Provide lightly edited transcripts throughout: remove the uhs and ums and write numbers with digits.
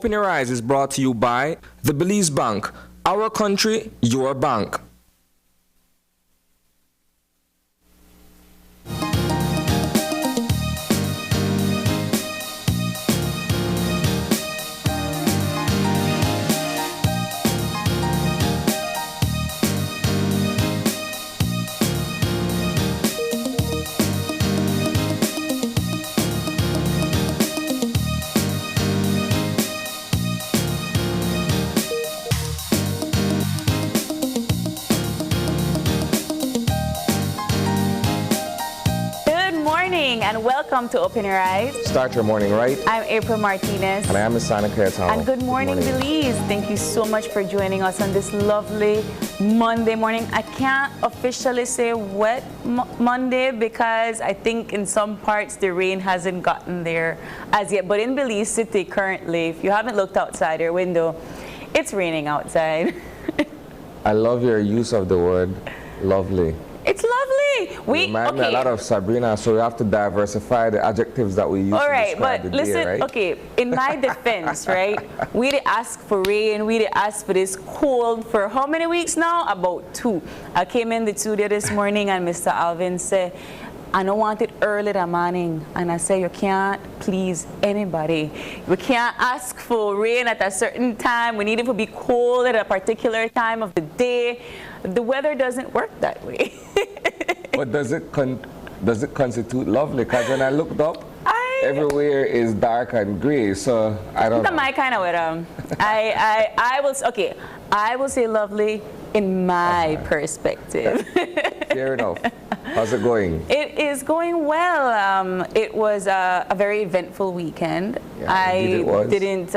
Open Your Eyes is brought to you by the Belize Bank. Our country, your bank. And welcome to Open Your Eyes. Start your morning right. I'm April Martinez. And I am Sana Kayatano. And good morning, Belize. Thank you so much for joining us on this lovely Monday morning. I can't officially say wet Monday because I think in some parts the rain hasn't gotten there as yet. But in Belize City currently, if you haven't looked outside your window, it's raining outside. I love your use of the word lovely. It's lovely. We remind me a lot of Sabrina, so we have to diversify the adjectives that we use to describe the day, listen, right? okay, in my defense, right, we did ask for rain, we did ask for this cold for how many weeks now? About 2. I came in the studio this morning and Mr. Alvin said, I don't want it early in the morning. And I said, you can't please anybody. We can't ask for rain at a certain time. We need it to be cold at a particular time of the day. The weather doesn't work that way. But does it constitute lovely? Because when I looked up, everywhere is dark and gray, so I don't know. That's my kind of weather. I will say lovely in my perspective. Fair enough. How's it going? It is going well. It was a very eventful weekend. Yeah, I didn't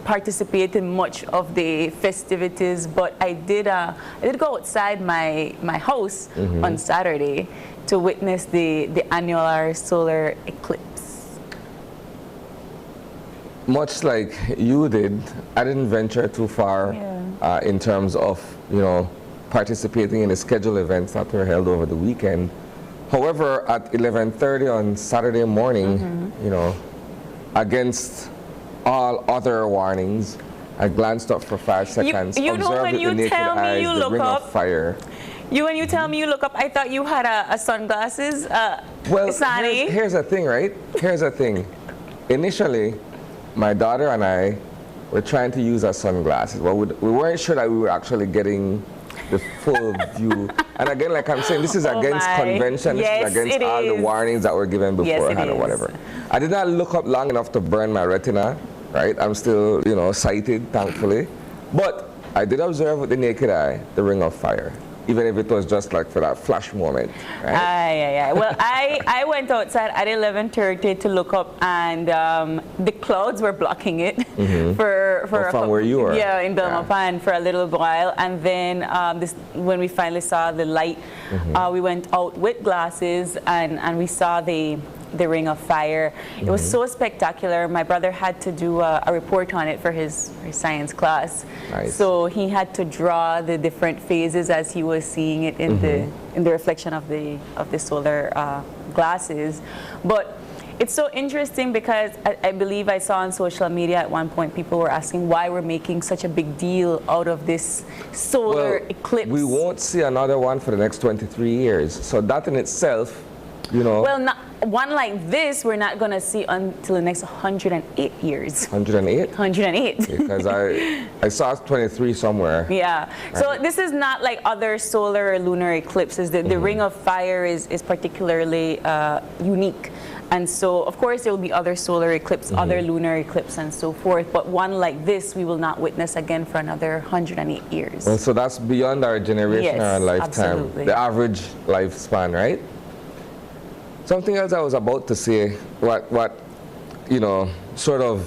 participate in much of the festivities, but I did go outside my house on Saturday to witness the annular solar eclipse. Much like you did, I didn't venture too far in terms of, participating in the scheduled events that were held over the weekend. However, at 11:30 on Saturday morning, against all other warnings, I glanced up for 5 seconds, you know when you tell me you look up, fire. When you tell me you look up, I thought you had a sunglasses. Well, here's the thing, right? Here's the thing. Initially, my daughter and I were trying to use our sunglasses. Well, we weren't sure that we were actually getting the full view. And again, like I'm saying, this is against convention. This is against all the warnings that were given beforehand or whatever. I did not look up long enough to burn my retina, right? I'm still, sighted, thankfully. But I did observe with the naked eye the ring of fire, even if it was just like for that flash moment, right? Well, I went outside at 11:30 to look up, and the clouds were blocking it from where you were. Yeah, in Belmopan for a little while, and then when we finally saw the light, we went out with glasses, and we saw the ring of fire. It was so spectacular. My brother had to do a report on it for his science class. Nice. So he had to draw the different phases as he was seeing it in the reflection of the solar glasses. But it's so interesting because I believe I saw on social media at one point people were asking why we're making such a big deal out of this solar eclipse. We won't see another one for the next 23 years. So that in itself, Well, one like this, we're not going to see until the next 108 years. 108? 108. Because I saw 23 somewhere. Yeah. Right. So this is not like other solar or lunar eclipses. The ring of fire is particularly unique. And so, of course, there will be other solar eclipses, other lunar eclipses, and so forth. But one like this, we will not witness again for another 108 years. Well, so that's beyond our generation or our lifetime. Absolutely. The average lifespan, right? Something else I was about to say, what sort of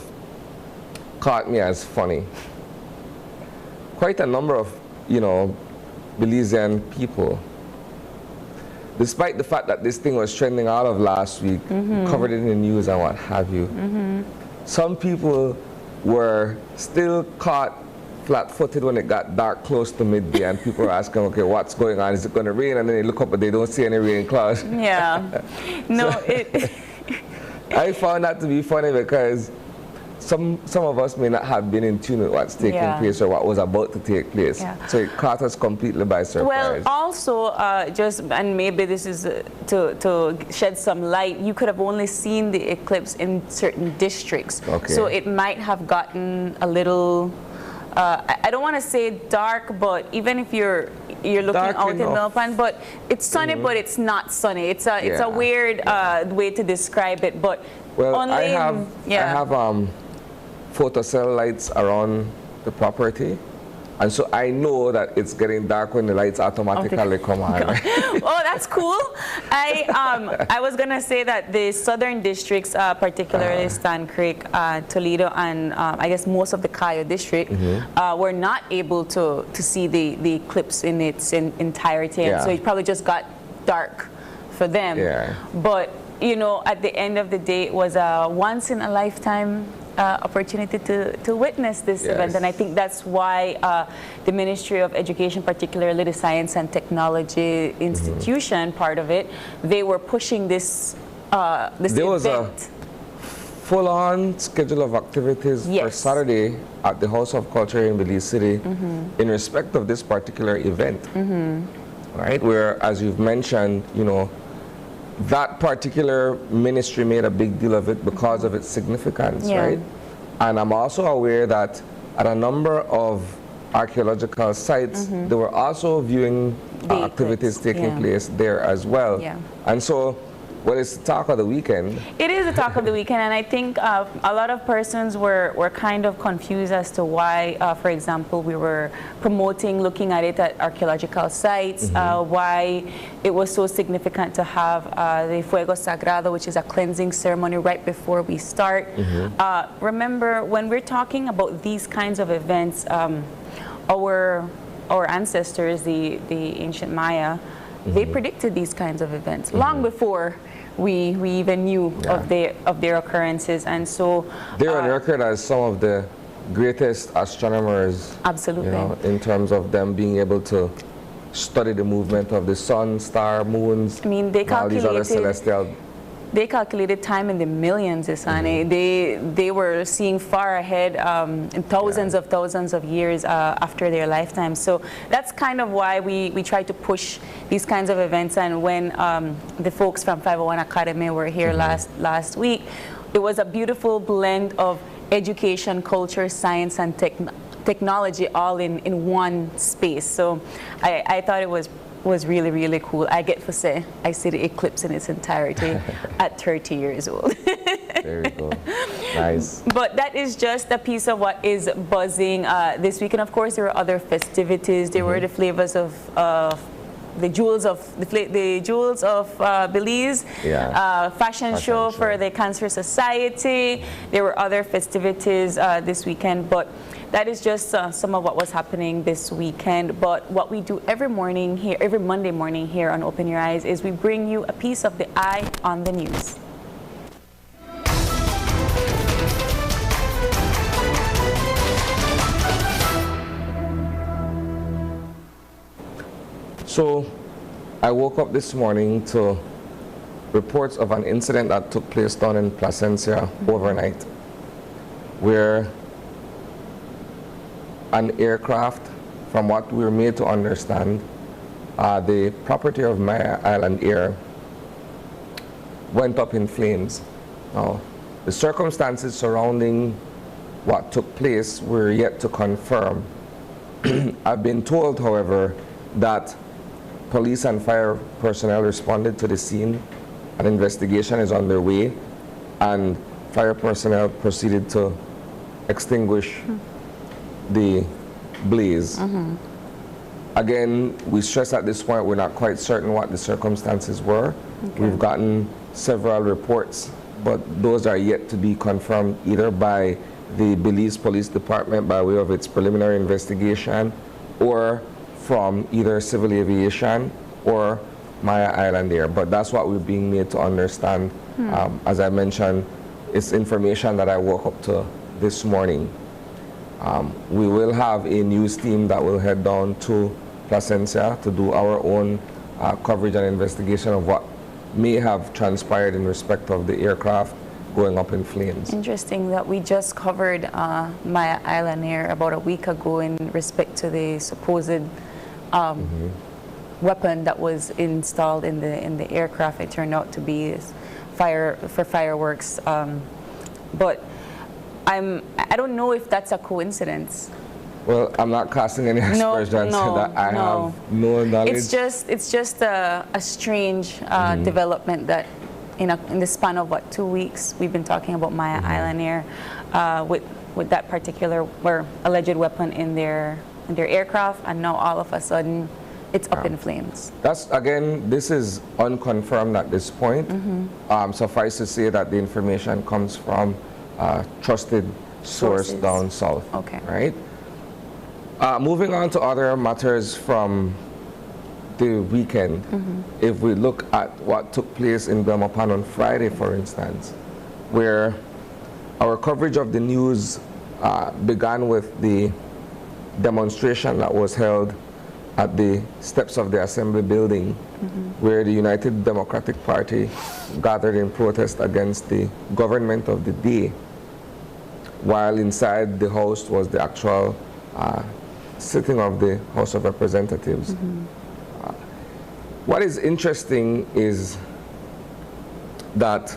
caught me as funny. Quite a number of, Belizean people, despite the fact that this thing was trending all of last week, covered it in the news and what have you, some people were still caught flat-footed when it got dark close to midday, and people are asking, okay, what's going on? Is it going to rain? And then they look up, but they don't see any rain clouds. Yeah. No, I found that to be funny because some of us may not have been in tune with what's taking place or what was about to take place. So it caught us completely by surprise. Well, also, and maybe this is to shed some light, you could have only seen the eclipse in certain districts. So it might have gotten a little, I don't want to say dark, but even if you're looking Dark out in enough. Milpan, but it's sunny, but it's not sunny. It's a weird way to describe it, but well, only I have photocell lights around the property, and so I know that it's getting dark when the lights automatically come on. Oh, that's cool. I was gonna say that the southern districts, particularly Stan Creek, Toledo, and I guess most of the Cayo district, were not able to see the eclipse in its entirety, and so it probably just got dark for them. But you know, at the end of the day, it was a once in a lifetime opportunity to witness this event, and I think that's why the Ministry of Education, particularly the Science and Technology Institution, part of it, they were pushing this this there event. Was a full-on schedule of activities for Saturday at the House of Culture in Belize City in respect of this particular event, right? Where, as you've mentioned, you know, that particular ministry made a big deal of it because of its significance, right? And I'm also aware that at a number of archaeological sites, they were also viewing activities taking place there as well. And so, well, it's the talk of the weekend. It is the talk of the weekend, and I think a lot of persons were kind of confused as to why, for example, we were promoting looking at it at archaeological sites, why it was so significant to have the Fuego Sagrado, which is a cleansing ceremony right before we start. Remember, when we're talking about these kinds of events, our ancestors, the ancient Maya, they predicted these kinds of events long before we even knew of their occurrences, and so they're on record as some of the greatest astronomers. Absolutely. You know, in terms of them being able to study the movement of the sun, star, moons, I mean, they all these other celestial. They calculated time in the millions, Isani. They were seeing far ahead in thousands of years after their lifetime. So that's kind of why we try to push these kinds of events. And when the folks from 501 Academy were here last week, it was a beautiful blend of education, culture, science, and technology all in one space. So I thought it was really, really cool. I get to say, I see the eclipse in its entirety at 30 years old. There you go. Nice. But that is just a piece of what is buzzing this week. And of course, there were other festivities. There were the flavors of the jewels of Belize, fashion show for the Cancer Society. There were other festivities this weekend, but that is just some of what was happening this weekend. But what we do every morning here, every Monday morning here on Open Your Eyes, is we bring you a piece of the eye on the news. So I woke up this morning to reports of an incident that took place down in Placencia overnight, where an aircraft, from what we're made to understand, the property of Maya Island Air, went up in flames. Now, the circumstances surrounding what took place were yet to confirm. I've been told, however, that police and fire personnel responded to the scene. An investigation is underway, and fire personnel proceeded to extinguish the blaze. Again, we stress at this point we're not quite certain what the circumstances were. We've gotten several reports, but those are yet to be confirmed either by the Belize Police Department by way of its preliminary investigation, or from either civil aviation or Maya Island Air. But that's what we're being made to understand. As I mentioned, it's information that I woke up to this morning. We will have a news team that will head down to Placencia to do our own coverage and investigation of what may have transpired in respect of the aircraft going up in flames. Interesting that we just covered Maya Island Air about a week ago in respect to the supposed weapon that was installed in the aircraft. It turned out to be fireworks, but I don't know if that's a coincidence. Well, I'm not casting any aspersions that I have no knowledge. It's just a strange development that in the span of 2 weeks we've been talking about Maya Island Air with that particular alleged weapon in their aircraft, and now all of a sudden it's up in flames. This is unconfirmed at this point. Suffice to say that the information comes from a trusted source down south. Okay. Right? Moving on to other matters from the weekend, if we look at what took place in Belmopan on Friday, for instance, where our coverage of the news began with the demonstration that was held at the steps of the Assembly building, where the United Democratic Party gathered in protest against the government of the day, while inside the House was the actual sitting of the House of Representatives. What is interesting is that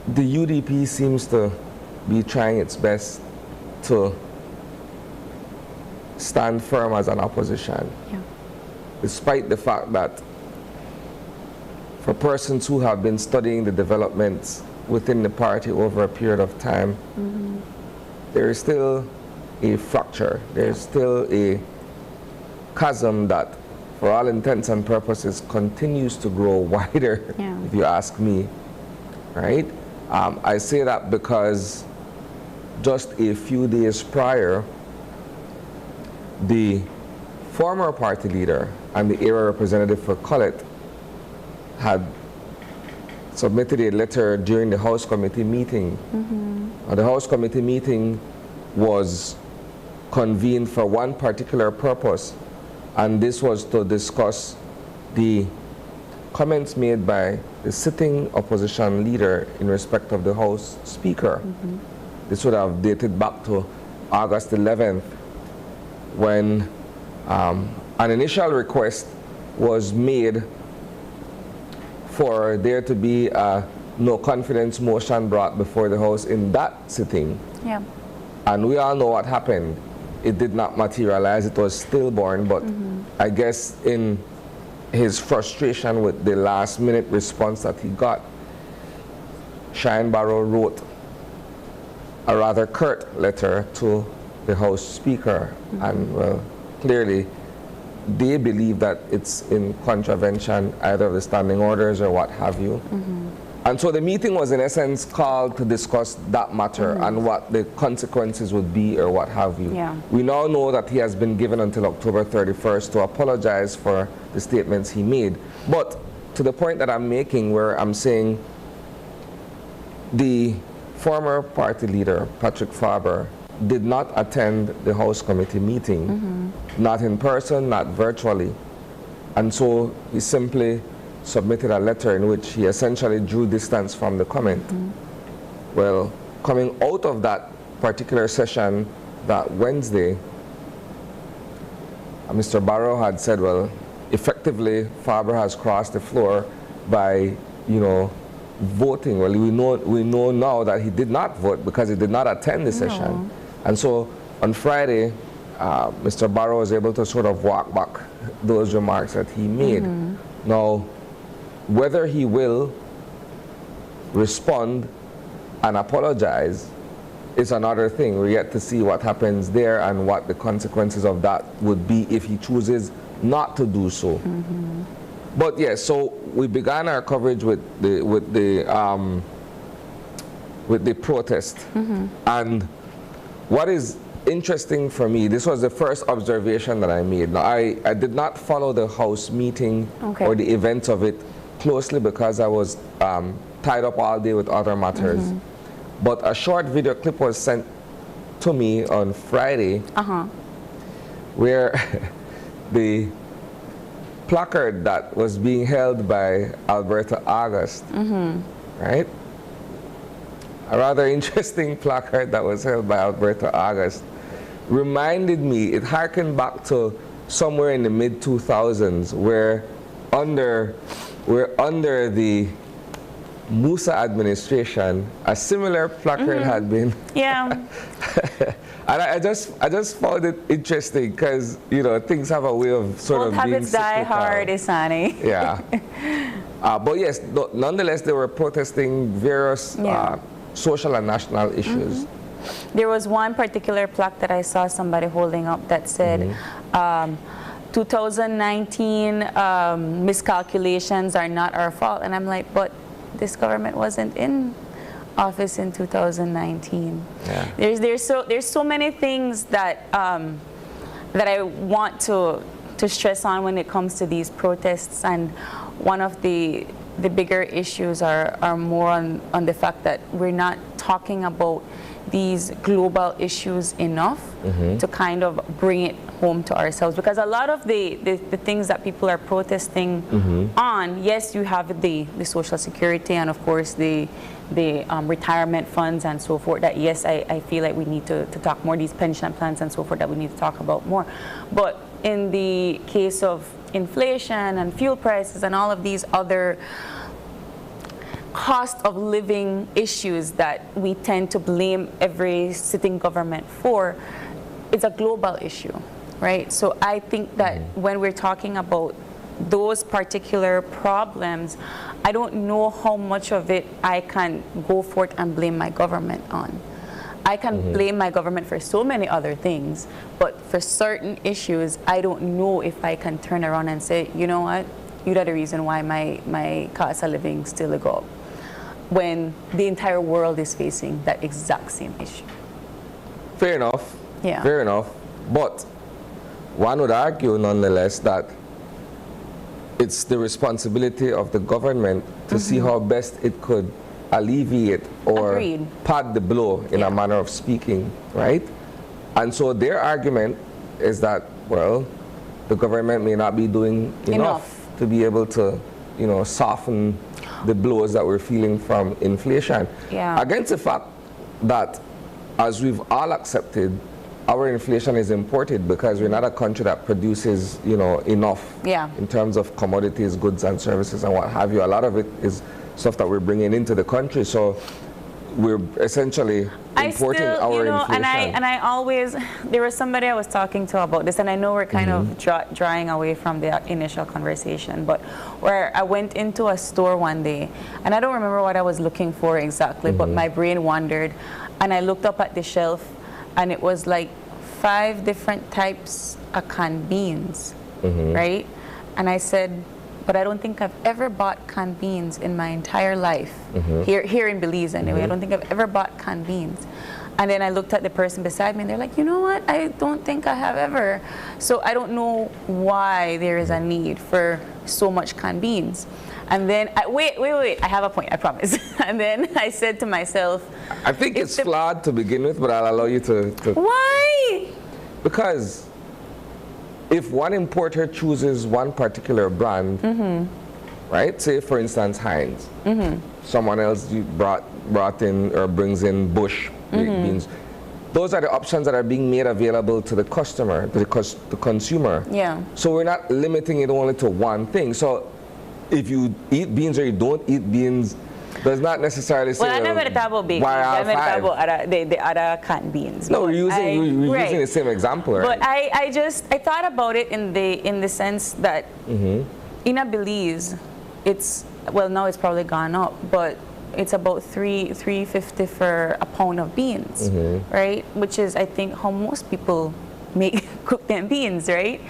the UDP seems to be trying its best to stand firm as an opposition, despite the fact that for persons who have been studying the developments within the party over a period of time, there is still a fracture, there is still a chasm that, for all intents and purposes, continues to grow wider, if you ask me, right? I say that because just a few days prior, the former party leader and the area representative for Collett had submitted a letter during the House Committee meeting. The House Committee meeting was convened for one particular purpose, and this was to discuss the comments made by the sitting opposition leader in respect of the House Speaker. This would have dated back to August 11th, when an initial request was made for there to be a no confidence motion brought before the House in that sitting. And we all know what happened. It did not materialize. It was stillborn, but I guess in his frustration with the last minute response that he got, Shine Barrow wrote a rather curt letter to the House Speaker, and well, clearly they believe that it's in contravention either of the standing orders or what have you. And so the meeting was in essence called to discuss that matter and what the consequences would be or what have you. We now know that he has been given until October 31st to apologize for the statements he made. But to the point that I'm making, where I'm saying the former party leader, Patrick Faber, did not attend the House Committee meeting, not in person, not virtually. And so he simply submitted a letter in which he essentially drew distance from the comment. Well, coming out of that particular session that Wednesday, Mr. Barrow had said, well, effectively, Faber has crossed the floor by, voting. Well, we know now that he did not vote because he did not attend the session. And so on Friday, Mr. Barrow was able to sort of walk back those remarks that he made. Now, whether he will respond and apologize is another thing. We're yet to see what happens there and what the consequences of that would be if he chooses not to do so. But yes, so we began our coverage with the protest, and what is interesting for me, this was the first observation that I made. Now, I did not follow the House meeting or the events of it closely because I was tied up all day with other matters. But a short video clip was sent to me on Friday where the placard that was being held by Alberta August, right? A rather interesting placard that was held by Alberta August reminded me, it harkened back to somewhere in the mid-2000s where under the Musa administration, a similar placard had been. Yeah. And I just found it interesting because, you know, things have a way of sort of being habits die hard, Isani. Yeah. But yes, nonetheless, they were protesting various social and national issues. There was one particular plaque that I saw somebody holding up that said, 2019 miscalculations are not our fault. And I'm like, but this government wasn't in office in 2019. Yeah. There's so many things that that I want to stress on when it comes to these protests, and one of the bigger issues are more on the fact that we're not talking about these global issues enough to kind of bring it home to ourselves, because a lot of the things that people are protesting on, yes, you have the social security and of course the retirement funds and so forth, that yes, I feel like we need to talk more, these pension plans and so forth that we need to talk about more. But in the case of inflation and fuel prices and all of these other cost of living issues that we tend to blame every sitting government for, it's a global issue, right? So I think that when we're talking about those particular problems, I don't know how much of it I can go forth and blame my government on. I can blame my government for so many other things, but for certain issues, I don't know if I can turn around and say, you know what, you're the reason why my cost of living still go up, when the entire world is facing that exact same issue. Fair enough. Yeah. Fair enough. But one would argue nonetheless that it's the responsibility of the government to see how best it could alleviate or pad the blow in a manner of speaking, right? And so their argument is that, well, the government may not be doing enough to be able to, you know, soften the blows that we're feeling from inflation. Yeah. Against the fact that, as we've all accepted, our inflation is imported because we're not a country that produces, you know, enough in terms of commodities, goods and services and what have you. A lot of it is stuff that we're bringing into the country. So we're essentially importing our inflation. And I always, there was somebody I was talking to about this, and I know we're kind of drawing away from the initial conversation, but where I went into a store one day, and I don't remember what I was looking for exactly, but my brain wandered, and I looked up at the shelf, and it was like 5 different types of canned beans, right? And I said, but I don't think I've ever bought canned beans in my entire life, here in Belize anyway. I don't think I've ever bought canned beans. And then I looked at the person beside me, and they're like, you know what, I don't think I have ever. So I don't know why there is a need for so much canned beans. And then, wait, I have a point, I promise. And then I said to myself, I think it's flawed to begin with, but I'll allow you to... Why? Because if one importer chooses one particular brand, right? Say, for instance, Heinz. Someone else brought in or brings in Bush beans. Those are the options that are being made available to the customer, to the consumer. Yeah. So we're not limiting it only to one thing. So if you eat beans or you don't eat beans, does not necessarily say. Well, I never talk about beans. I never talk about the other canned beans. No, we're using the same example, right? But I thought about it in the sense that in a Belize, it's, well, now it's probably gone up, but it's about $3.50 for a pound of beans, right? Which is, I think, how most people cook them beans, right?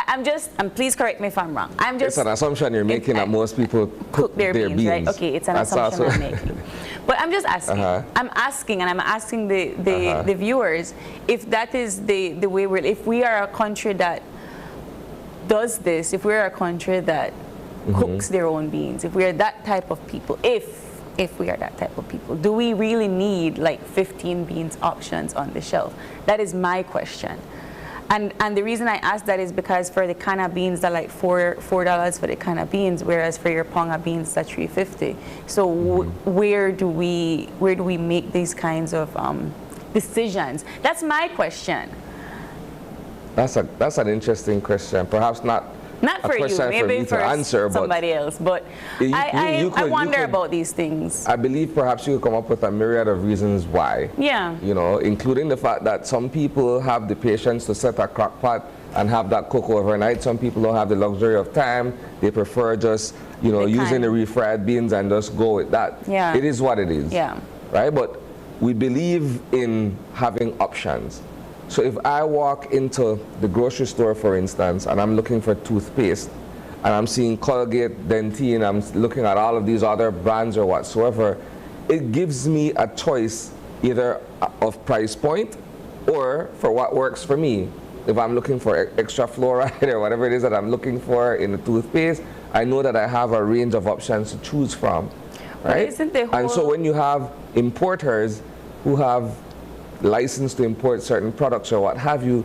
And please correct me if I'm wrong. It's an assumption you're making that most people cook their beans, right? Okay, it's an assumption I'm making. But I'm just asking. I'm asking the viewers if that is the way if we are a country that does this, if we're a country that cooks their own beans, if we are that type of people, if we are that type of people, do we really need like 15 beans options on the shelf? That is my question. And the reason I asked that is because for the can of beans, they're like $4 for the can of beans, whereas for your pound of beans, that's $3.50. So where do we make these kinds of decisions? That's my question. That's an interesting question. Perhaps not for you, maybe for answer, somebody else. But I wonder about these things. I believe perhaps you could come up with a myriad of reasons why. Yeah. You know, including the fact that some people have the patience to set a crock pot and have that cook overnight. Some people don't have the luxury of time. They prefer just, you know, using the refried beans and just go with that. Yeah. It is what it is. Yeah. Right? But we believe in having options. So if I walk into the grocery store, for instance, and I'm looking for toothpaste, and I'm seeing Colgate, Dentine, I'm looking at all of these other brands or whatsoever, it gives me a choice either of price point or for what works for me. If I'm looking for extra fluoride or whatever it is that I'm looking for in the toothpaste, I know that I have a range of options to choose from, right? And so when you have importers who have license to import certain products or what have you,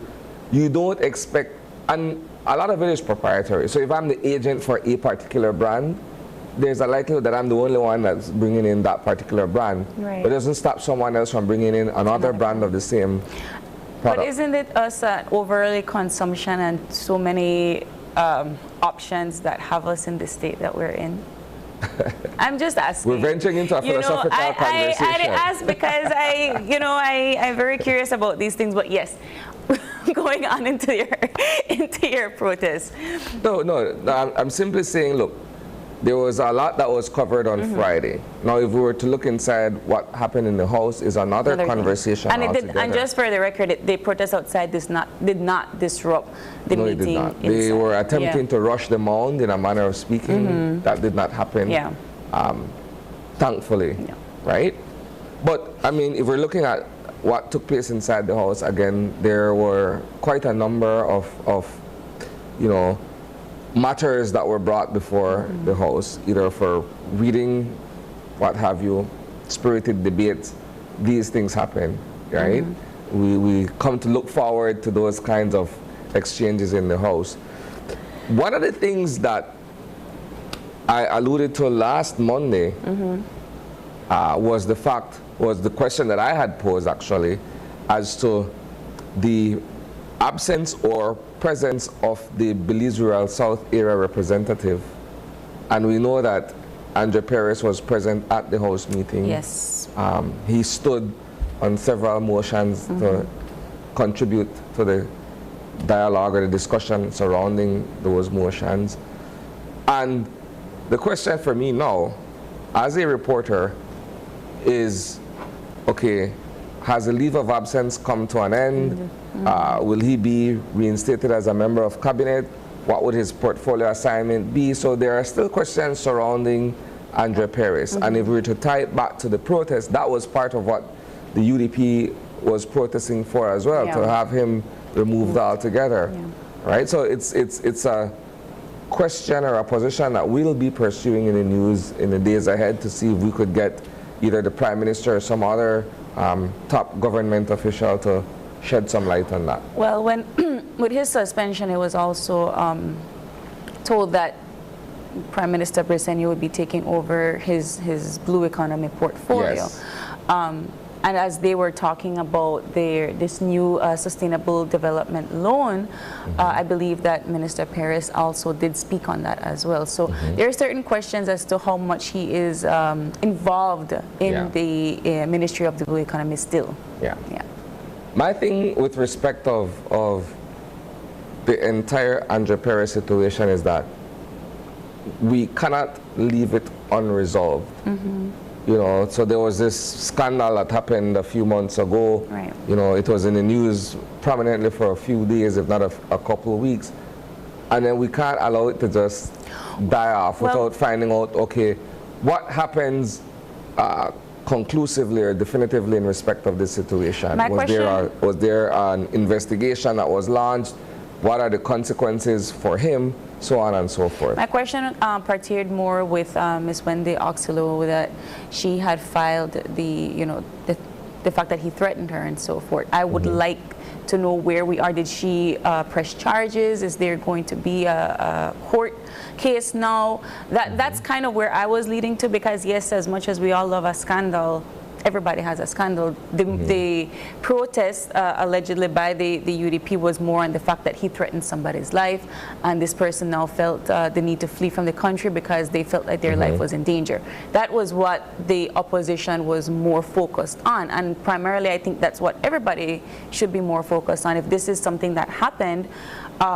you don't expect, and a lot of it is proprietary. So if I'm the agent for a particular brand, there's a likelihood that I'm the only one that's bringing in that particular brand. Right. But it doesn't stop someone else from bringing in another brand of the same product. But isn't it us overly consumption and so many options that have us in the state that we're in? I'm just asking. We're venturing into a philosophical conversation. I ask because I'm very curious about these things. But yes, going on into your protest. No. I'm simply saying, look, there was a lot that was covered on Friday. Now, if we were to look inside, what happened in the House is another conversation altogether. And just for the record, the protest outside did not disrupt the meeting. It did not. They were attempting to rush the mound in a manner of speaking. That did not happen. Yeah. Thankfully, right? But I mean, if we're looking at what took place inside the House, again, there were quite a number of matters that were brought before the House, either for reading, what have you, spirited debates. These things happen, right? We come to look forward to those kinds of exchanges in the House. One of the things that I alluded to last Monday was the question that I had posed actually as to the absence or presence of the Belize Rural South area representative. And we know that Andre Perez was present at the House meeting. Yes. He stood on several motions to contribute to the dialogue or the discussion surrounding those motions. And the question for me now, as a reporter, is, okay, has the leave of absence come to an end? Will he be reinstated as a member of cabinet? What would his portfolio assignment be? So there are still questions surrounding Andre Perez. And if we were to tie it back to the protest, that was part of what the UDP was protesting for as well, to have him removed altogether. Right? So it's a question or a position that we'll be pursuing in the news in the days ahead to see if we could get either the Prime Minister or some other top government official to shed some light on that. Well, when with his suspension, it was also told that Prime Minister Briceño would be taking over his blue economy portfolio. Yes. And as they were talking about this new sustainable development loan, I believe that Minister Perez also did speak on that as well. So there are certain questions as to how much he is involved in the Ministry of the Blue Economy still. Yeah. My thing with respect of the entire Andre Perez situation is that we cannot leave it unresolved. You know, so there was this scandal that happened a few months ago. Right. You know, it was in the news prominently for a few days, if not a couple of weeks. And then we can't allow it to just die off without finding out, okay, what happens conclusively or definitively in respect of this situation? Was there an investigation that was launched? What are the consequences for him? So on and so forth. My question pertained more with Ms. Wendy Oxilo, that she had filed the the fact that he threatened her and so forth. I would like to know where we are. Did she press charges? Is there going to be a court case now? That's kind of where I was leading to, because yes, as much as we all love a scandal, everybody has a scandal. The protest allegedly by the UDP was more on the fact that he threatened somebody's life, and this person now felt the need to flee from the country because they felt like their life was in danger. That was what the opposition was more focused on, and primarily I think that's what everybody should be more focused on. If this is something that happened,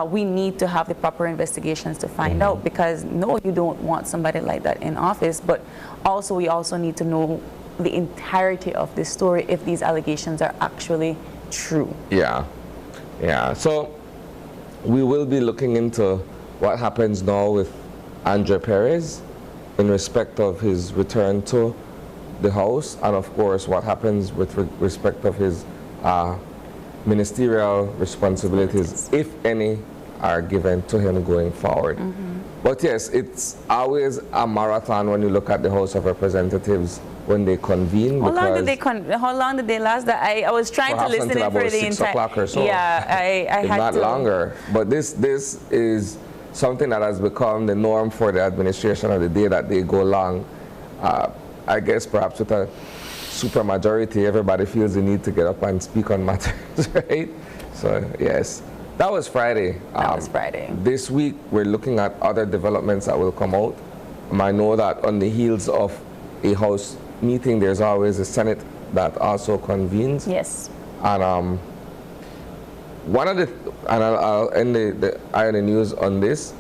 we need to have the proper investigations to find out, because no, you don't want somebody like that in office, but also we also need to know the entirety of this story if these allegations are actually true. Yeah. So we will be looking into what happens now with Andre Perez in respect of his return to the House, and of course what happens with respect of his ministerial responsibilities, if any, are given to him going forward. But yes, it's always a marathon when you look at the House of Representatives when they convene. How long did they last? I was trying to listen in for the 6 o'clock or so. Yeah, I had not to. longer. But this is something that has become the norm for the administration of the day, that they go long. I guess perhaps with a super majority, everybody feels the need to get up and speak on matters, right? So yes, that was Friday. That was Friday. This week we're looking at other developments that will come out. I know that on the heels of a House meeting, there's always a Senate that also convenes. Yes. And one of the, and I'll end the irony news on this.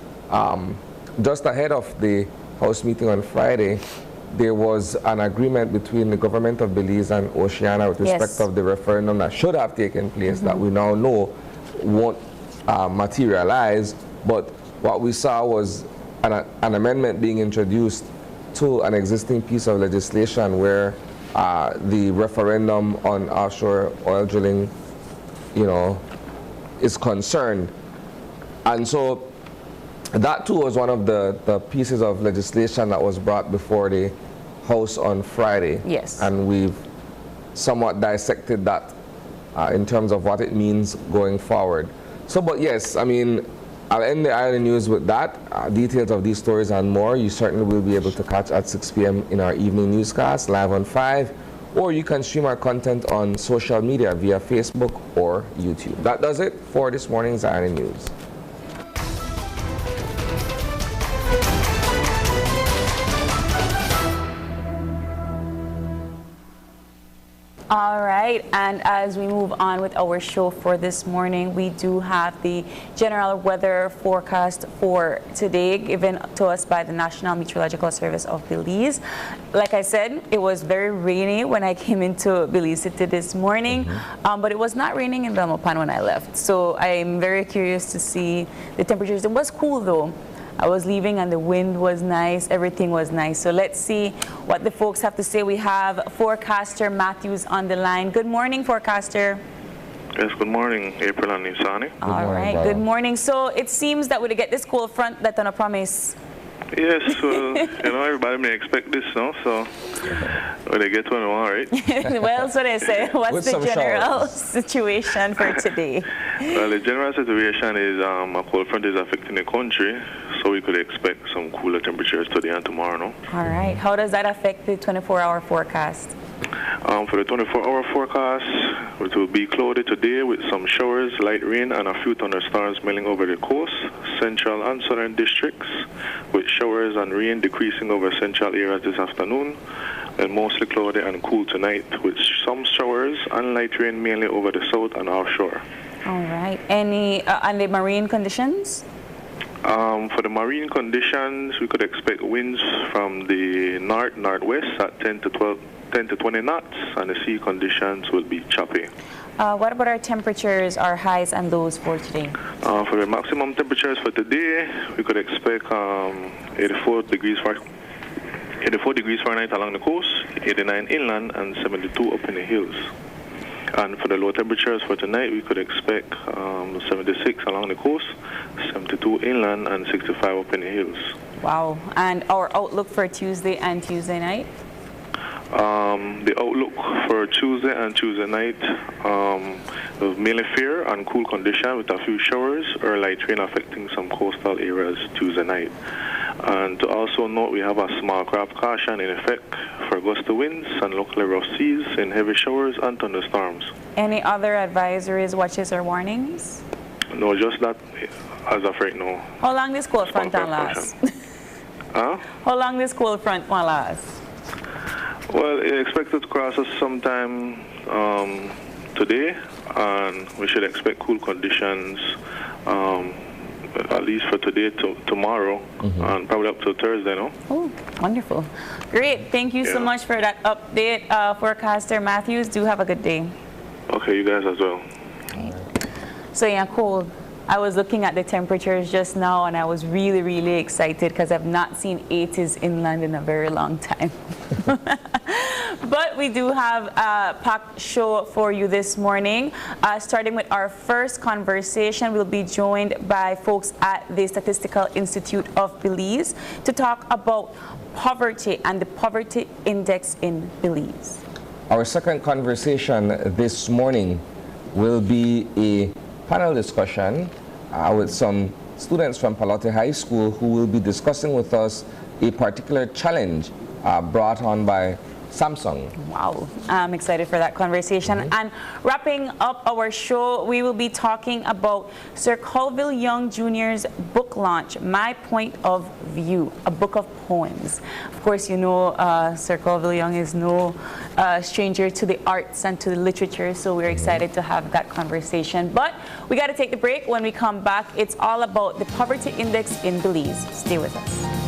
Just ahead of the House meeting on Friday, there was an agreement between the government of Belize and Oceania with respect of the referendum that should have taken place, that we now know won't materialize. But what we saw was an amendment being introduced to an existing piece of legislation where the referendum on offshore oil drilling, is concerned. And so that too was one of the pieces of legislation that was brought before the House on Friday. Yes. And we've somewhat dissected that in terms of what it means going forward. So, but yes, I mean, I'll end the Island News with that. Details of these stories and more, you certainly will be able to catch at 6 p.m. in our evening newscast, live on 5, or you can stream our content on social media via Facebook or YouTube. That does it for this morning's Island News. All right, and as we move on with our show for this morning, we do have the general weather forecast for today given to us by the National Meteorological Service of Belize. Like I said, it was very rainy when I came into Belize City this morning, but it was not raining in Belmopan when I left. So I'm very curious to see the temperatures. It was cool though. I was leaving and the wind was nice, everything was nice. So let's see what the folks have to say. We have forecaster Matthews on the line. Good morning, forecaster. Yes, good morning, April and Nisani. All right, good morning. So it seems that we get this cold front that's on a promise. Yes, well, everybody may expect this now, so they get one, all right. Well, so they say, what's the general situation for today? Well, the general situation is a cold front is affecting the country, so we could expect some cooler temperatures today and tomorrow. No? All right. How does that affect the 24-hour forecast? For the 24-hour forecast, it will be cloudy today with some showers, light rain, and a few thunderstorms milling over the coast, central and southern districts, with showers and rain decreasing over central areas this afternoon, and mostly cloudy and cool tonight, with some showers and light rain mainly over the south and offshore. All right. Any and the marine conditions? For the marine conditions, we could expect winds from the north-northwest at 10 to 20 knots, and the sea conditions will be choppy. What about our temperatures, our highs and lows for today? For the maximum temperatures for today, we could expect 84 degrees Fahrenheit along the coast, 89 inland, and 72 up in the hills. And for the low temperatures for tonight, we could expect 76 along the coast, 72 inland, and 65 up in the hills. Wow. And our outlook for Tuesday and Tuesday night? The outlook for Tuesday and Tuesday night, mainly fair and cool condition with a few showers or light rain affecting some coastal areas Tuesday night. And to also note, we have a small craft caution in effect for gusty winds and locally rough seas in heavy showers and thunderstorms. Any other advisories, watches, or warnings? No, just that as of right now. How long this cold front will last? Huh? How long this cold front will last? Well, it's expected to cross us sometime today, and we should expect cool conditions at least for today to tomorrow, and probably up to Thursday, no? Oh, wonderful. Great. Thank you so much for that update, forecaster Matthews. Do have a good day. Okay, you guys as well. Okay. So yeah, cold. I was looking at the temperatures just now, and I was really, really excited because I've not seen 80s inland in a very long time. But we do have a packed show for you this morning. Starting with our first conversation, we'll be joined by folks at the Statistical Institute of Belize to talk about poverty and the poverty index in Belize. Our second conversation this morning will be a panel discussion with some students from Palote High School who will be discussing with us a particular challenge brought on by Samsung. Wow, I'm excited for that conversation. And wrapping up our show, we will be talking about Sir Colville Young Jr.'s book launch, My Point of View, a book of poems. Of course, you know Sir Colville Young is no stranger to the arts and to the literature, so we're excited to have that conversation. But we got to take the break. When we come back, it's all about the poverty index in Belize. Stay with us.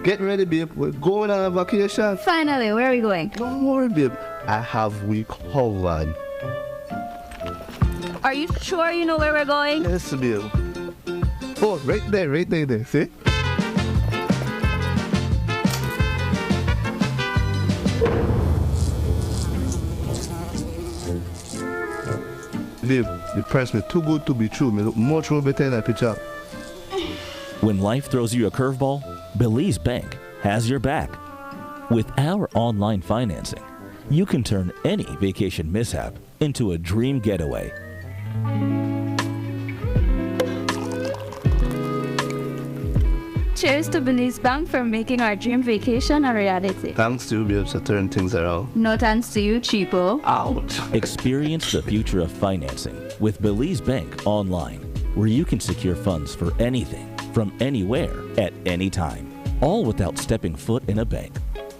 Get ready, babe. We're going on a vacation. Finally, where are we going? Don't worry, babe. I have we covered. Are you sure you know where we're going? Yes, babe. Oh, right there, see? Babe, the price me too good to be true. Me look much more better in that picture. When life throws you a curveball, Belize Bank has your back. With our online financing, you can turn any vacation mishap into a dream getaway. Cheers to Belize Bank for making our dream vacation a reality. Thanks to you, babe, to turn things around. No thanks to you, cheapo. Out. Experience the future of financing with Belize Bank online, where you can secure funds for anything, from anywhere, at any time, all without stepping foot in a bank.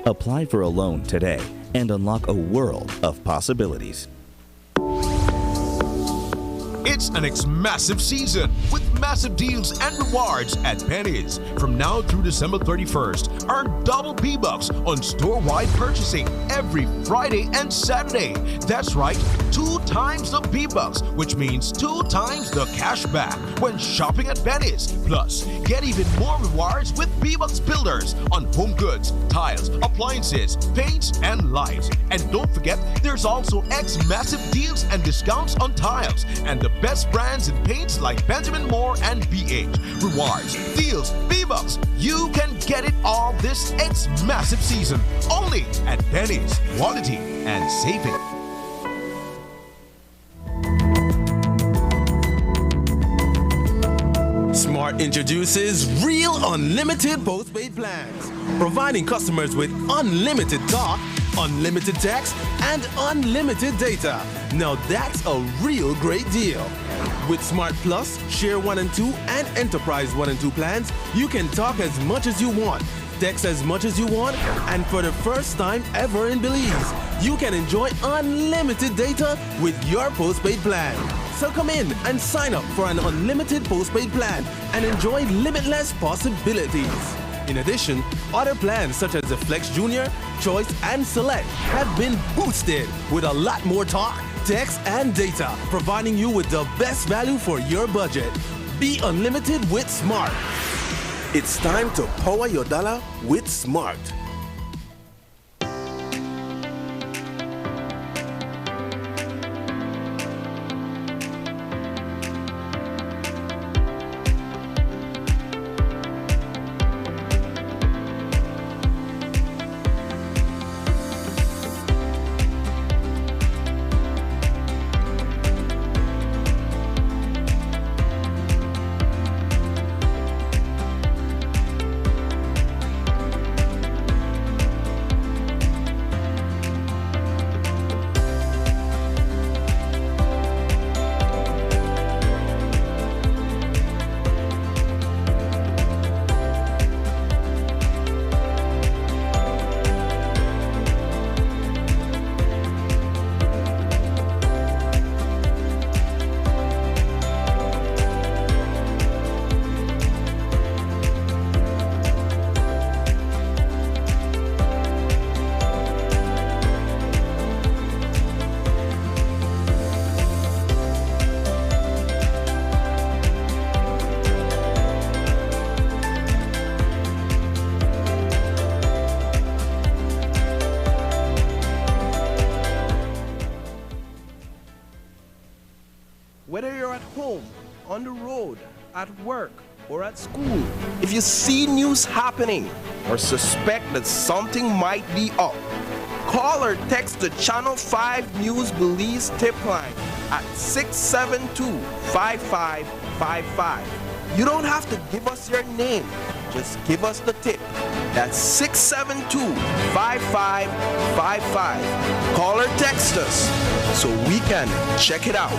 Apply for a loan today and unlock a world of possibilities. It's an massive season with massive deals and rewards at Penny's. From now through December 31st, earn double P-Bucks on store-wide purchasing every Friday and Saturday. That's right, 2 times the P-Bucks, which means 2 times the cash back when shopping at Penny's. Plus, get even more rewards with P-Bucks Builders on home goods, tiles, appliances, paints, and lights. And don't forget, there's also massive deals and discounts on tiles and the best brands in paints like Benjamin Moore and BH. Rewards, deals, V-Bucks. You can get it all this massive season. Only at Penny's. Quality and saving. Smart introduces Real Unlimited Postpaid Plans, providing customers with unlimited talk, unlimited text, and unlimited data. Now that's a real great deal. With Smart Plus, Share 1 and 2, and Enterprise 1 and 2 plans, you can talk as much as you want, text as much as you want, and for the first time ever in Belize, you can enjoy unlimited data with your postpaid plan. So come in and sign up for an unlimited postpaid plan and enjoy limitless possibilities. In addition, other plans such as the Flex Junior, Choice, and Select have been boosted with a lot more talk, text, and data, providing you with the best value for your budget. Be unlimited with Smart. It's time to power your dollar with Smart. Whether you're at home, on the road, at work, or at school, if you see news happening or suspect that something might be up, call or text the Channel 5 News Belize tip line at 672-5555. You don't have to give us your name, just give us the tip. That's 672-5555. Call or text us so we can check it out.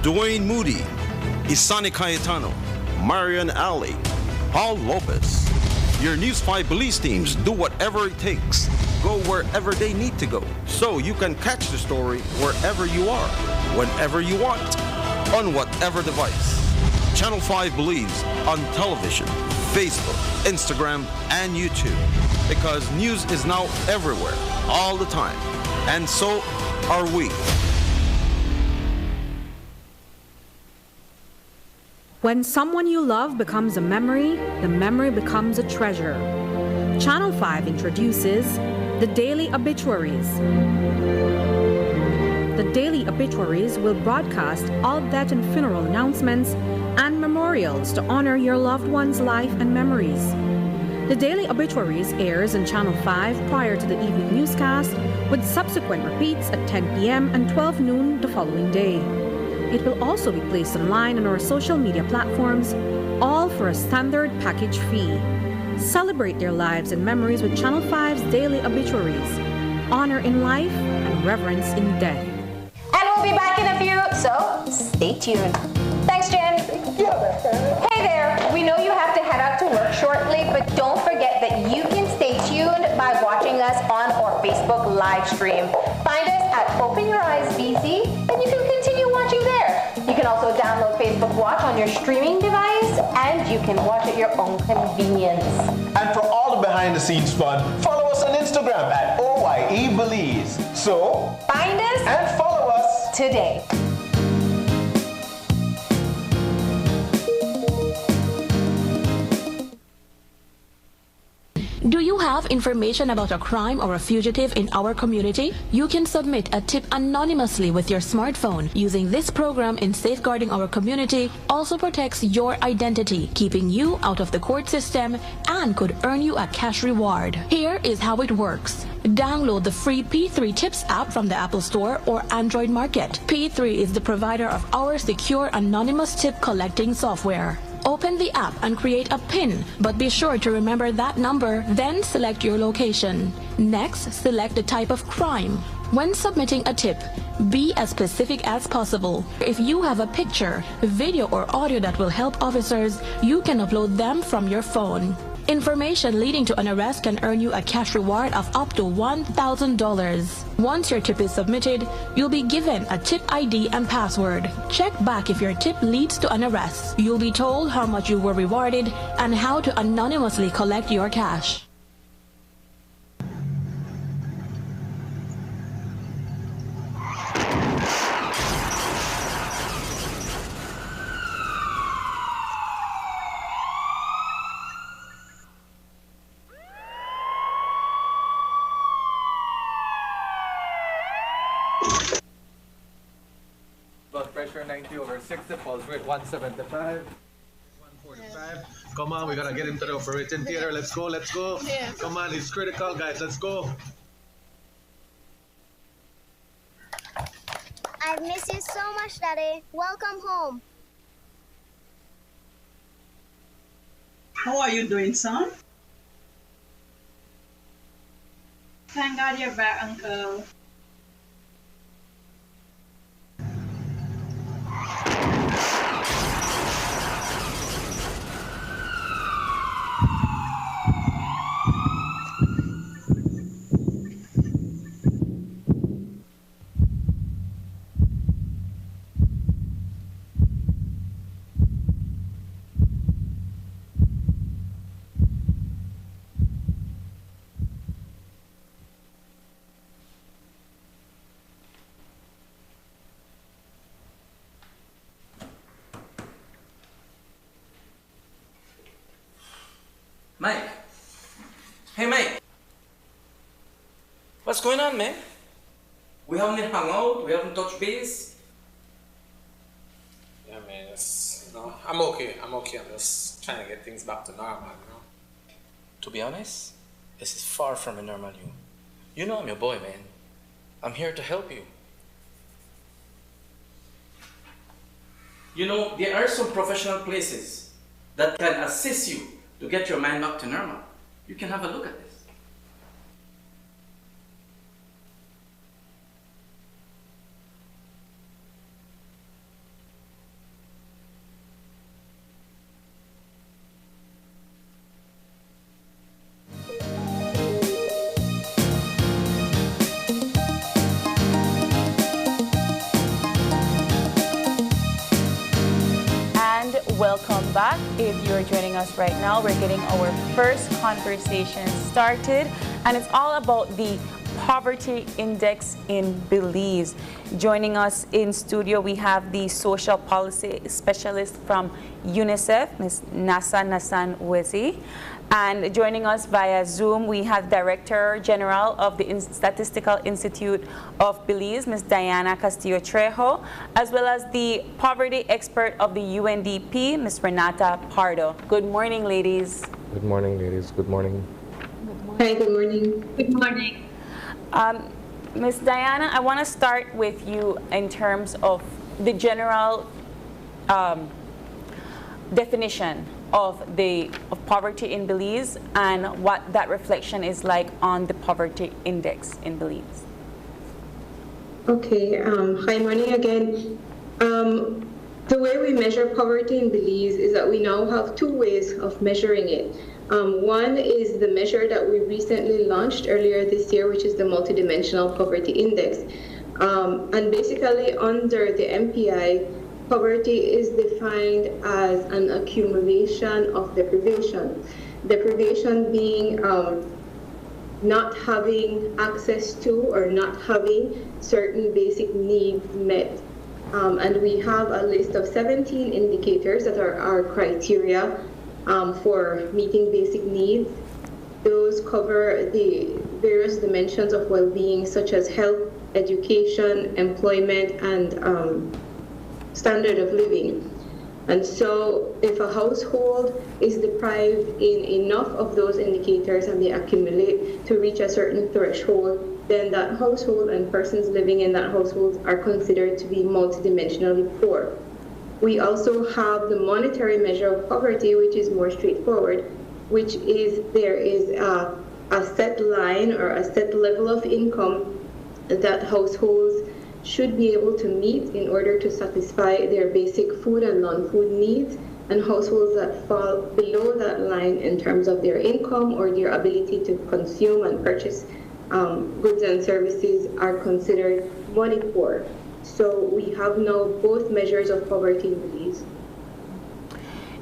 Dwayne Moody, Isani Cayetano, Marian Ali, Paul Lopez. Your News 5 Belize teams do whatever it takes. Go wherever they need to go, so you can catch the story wherever you are, whenever you want, on whatever device. Channel 5 Belize on television, Facebook, Instagram, and YouTube. Because news is now everywhere, all the time. And so are we. When someone you love becomes a memory, the memory becomes a treasure. Channel 5 introduces the Daily Obituaries. The Daily Obituaries will broadcast all death and funeral announcements and memorials to honor your loved one's life and memories. The Daily Obituaries airs on Channel 5 prior to the evening newscast, with subsequent repeats at 10 p.m. and 12 noon the following day. It will also be placed online on our social media platforms, all for a standard package fee. Celebrate their lives and memories with Channel 5's Daily Obituaries. Honor in life and reverence in death. And we'll be back in a few, so stay tuned. Thanks, Jen. Hey there, we know you have to head out to work shortly, but don't forget that you can stay tuned by watching us on our Facebook live stream. Find us at Open Your Eyes BC, and you can continue watching there. You can also download Facebook Watch on your streaming device, and you can watch at your own convenience. And for all the behind-the-scenes fun, follow us on Instagram at OYE Belize. So, find us and follow us today. Do you have information about a crime or a fugitive in our community? You can submit a tip anonymously with your smartphone. Using this program in safeguarding our community also protects your identity, keeping you out of the court system, and could earn you a cash reward. Here is how it works. Download the free P3 Tips app from the Apple Store or Android Market. P3 is the provider of our secure anonymous tip collecting software. Open the app and create a PIN, but be sure to remember that number, then select your location. Next, select the type of crime. When submitting a tip, be as specific as possible. If you have a picture, video, or audio that will help officers, you can upload them from your phone. Information leading to an arrest can earn you a cash reward of up to $1,000. Once your tip is submitted, you'll be given a tip ID and password. Check back if your tip leads to an arrest. You'll be told how much you were rewarded and how to anonymously collect your cash. pressure 90 over 60, pulse rate 175. 145. Come on, we gotta get him to the operating theater. Let's go, let's go. Yeah. Come on, it's critical, guys. Let's go. I miss you so much, Daddy. Welcome home. How are you doing, son? Thank God you're back, Uncle. Mike. Hey, Mike. What's going on, man? We haven't hung out, we haven't touched base. Yeah, man, I'm okay. I'm just trying to get things back to normal, you know? To be honest, this is far from a normal you. You know I'm your boy, man. I'm here to help you. You know, there are some professional places that can assist you to get your mind back to normal. You can have a look at this. Welcome back. If you're joining us right now, we're getting our first conversation started, and it's all about the poverty index in Belize. Joining us in studio, we have the social policy specialist from UNICEF, Ms. Nasa Nasan Wezi. And joining us via Zoom, we have Director General of the Statistical Institute of Belize, Ms. Diana Castillo-Trejo, as well as the poverty expert of the UNDP, Ms. Renata Pardo. Good morning, ladies. Good morning, ladies. Good morning. Hi, good morning. Good morning. Ms. Diana, I want to start with you in terms of the general definition of poverty in Belize and what that reflection is like on the poverty index in Belize. Okay, hi, morning again. The way we measure poverty in Belize is that we now have two ways of measuring it. One is the measure that we recently launched earlier this year, which is the multidimensional poverty index. And basically under the MPI, poverty is defined as an accumulation of deprivation. Deprivation being not having access to or not having certain basic needs met. And we have a list of 17 indicators that are our criteria for meeting basic needs. Those cover the various dimensions of well-being, such as health, education, employment, and standard of living. And so if a household is deprived in enough of those indicators and they accumulate to reach a certain threshold, then that household and persons living in that household are considered to be multidimensionally poor. We also have the monetary measure of poverty, which is more straightforward, which is there is a set line or a set level of income that households should be able to meet in order to satisfy their basic food and non-food needs, and households that fall below that line in terms of their income or their ability to consume and purchase goods and services are considered money poor. So we have now both measures of poverty in Belize.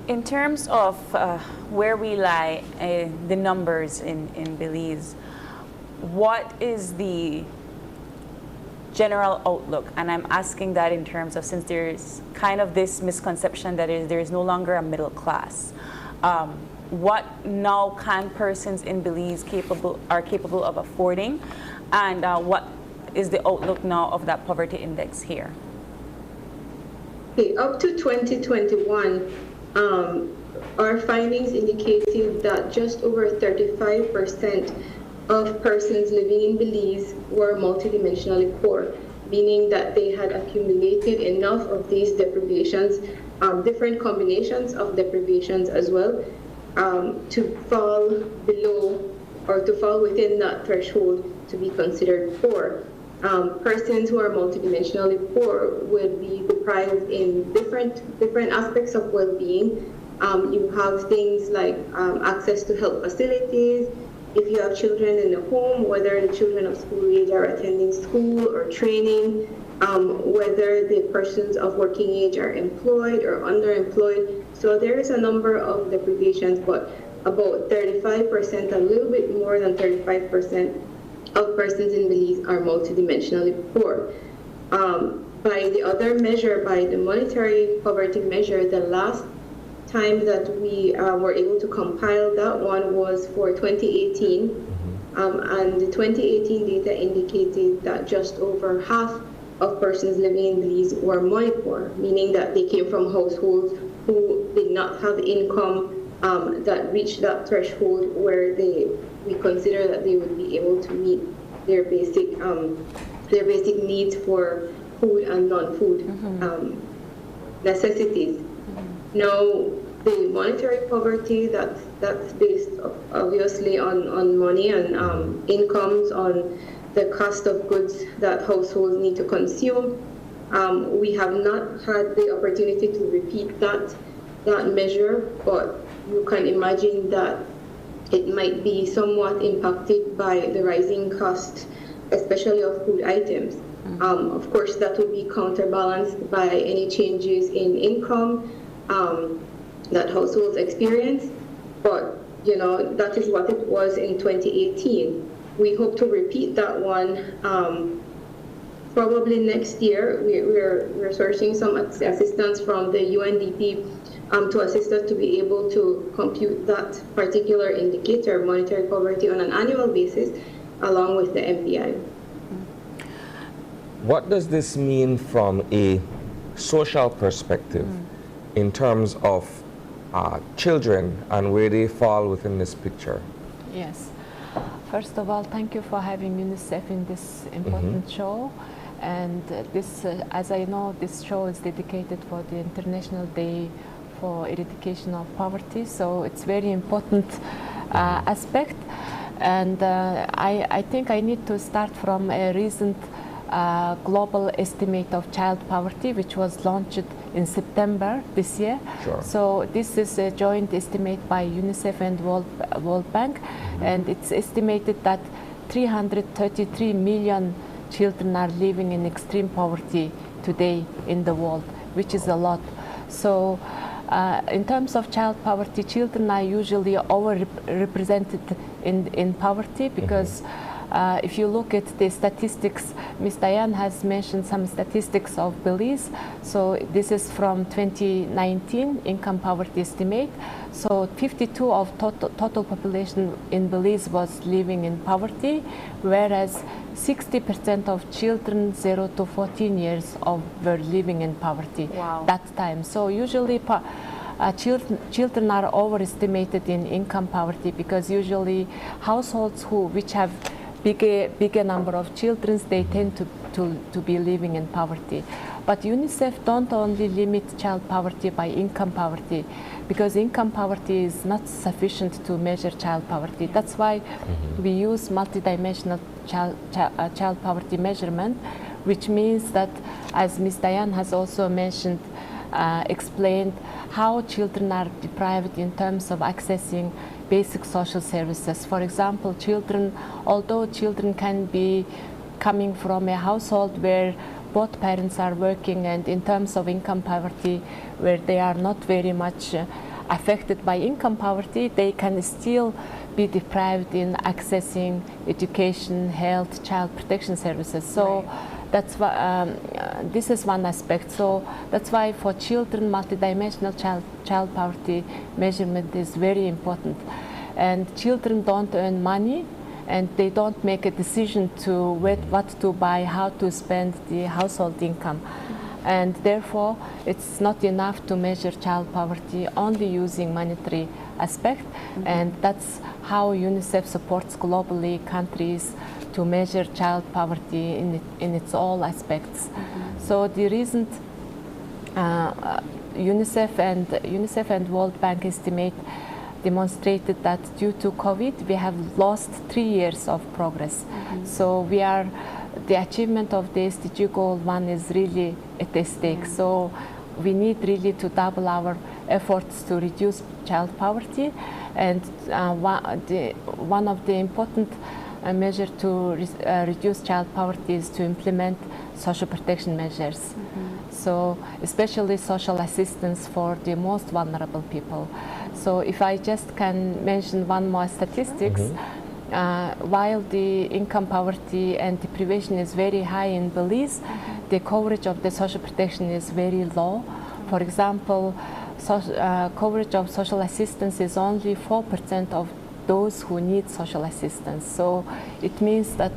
In terms of where we lie, the numbers in Belize, what is the general outlook? And I'm asking that in terms of, since there's kind of this misconception that there is no longer a middle class. What now can persons in Belize are capable of affording, and what is the outlook now of that poverty index here? Okay, up to 2021, our findings indicated that just over 35% of persons living in Belize were multidimensionally poor, meaning that they had accumulated enough of these deprivations, different combinations of deprivations as well, to fall below or to fall within that threshold to be considered poor. Persons who are multidimensionally poor will be deprived in different aspects of well-being. You have things like access to health facilities. If you have children in the home, whether the children of school age are attending school or training, whether the persons of working age are employed or underemployed. So there is a number of deprivations, but about 35%, a little bit more than 35% of persons in Belize are multidimensionally poor. By the other measure, by the monetary poverty measure, the last time that we were able to compile that one was for 2018. And the 2018 data indicated that just over half of persons living in Belize were money poor, meaning that they came from households who did not have income that reached that threshold where we consider that they would be able to meet their basic needs for food and non-food necessities. Now, the monetary poverty, that's based obviously on money and incomes, on the cost of goods that households need to consume. We have not had the opportunity to repeat that measure, but you can imagine that it might be somewhat impacted by the rising cost, especially of food items. Of course, that will be counterbalanced by any changes in income that households experience, but that is what it was in 2018. We hope to repeat that one probably next year. We're sourcing some assistance from the UNDP to assist us to be able to compute that particular indicator, monetary poverty, on an annual basis, along with the MPI. What does this mean from a social perspective in terms of children and where they fall within this picture? Yes. First of all, thank you for having UNICEF in this important show. And this, as I know, this show is dedicated for the International Day for Eradication of Poverty. So it's very important aspect. And I think I need to start from a recent global estimate of child poverty, which was launched in September this year. Sure. So this is a joint estimate by UNICEF and World Bank, and it's estimated that 333 million children are living in extreme poverty today in the world, which is a lot. So in terms of child poverty, children are usually overrepresented in poverty because if you look at the statistics, Ms. Diane has mentioned some statistics of Belize. So this is from 2019 income poverty estimate. So 52 of total population in Belize was living in poverty, whereas 60% of children 0 to 14 years were living in poverty that time. So usually children are overestimated in income poverty because usually households which have bigger number of children, they tend to be living in poverty. But UNICEF don't only limit child poverty by income poverty, because income poverty is not sufficient to measure child poverty. That's why we use multidimensional child poverty measurement, which means that, as Ms. Diane has also mentioned, explained how children are deprived in terms of accessing basic social services. For example, although children can be coming from a household where both parents are working, and in terms of income poverty, where they are not very much affected by income poverty, they can still be deprived in accessing education, health, child protection services. So that's why this is one aspect. So that's why for children, multidimensional child poverty measurement is very important. And children don't earn money, and they don't make a decision to what to buy, how to spend the household income. And therefore, it's not enough to measure child poverty only using monetary aspect. And that's how UNICEF supports globally countries to measure child poverty in its all aspects. So the recent UNICEF and World Bank estimate demonstrated that due to COVID, we have lost 3 years of progress. So the achievement of the SDG goal 1 is really at stake. So we need really to double our efforts to reduce child poverty. And one of the important measures to reduce child poverty is to implement social protection measures. So especially social assistance for the most vulnerable people. So if I just can mention one more statistics, while the income poverty and deprivation is very high in Belize, the coverage of the social protection is very low. For example, coverage of social assistance is only 4% of those who need social assistance. So it means that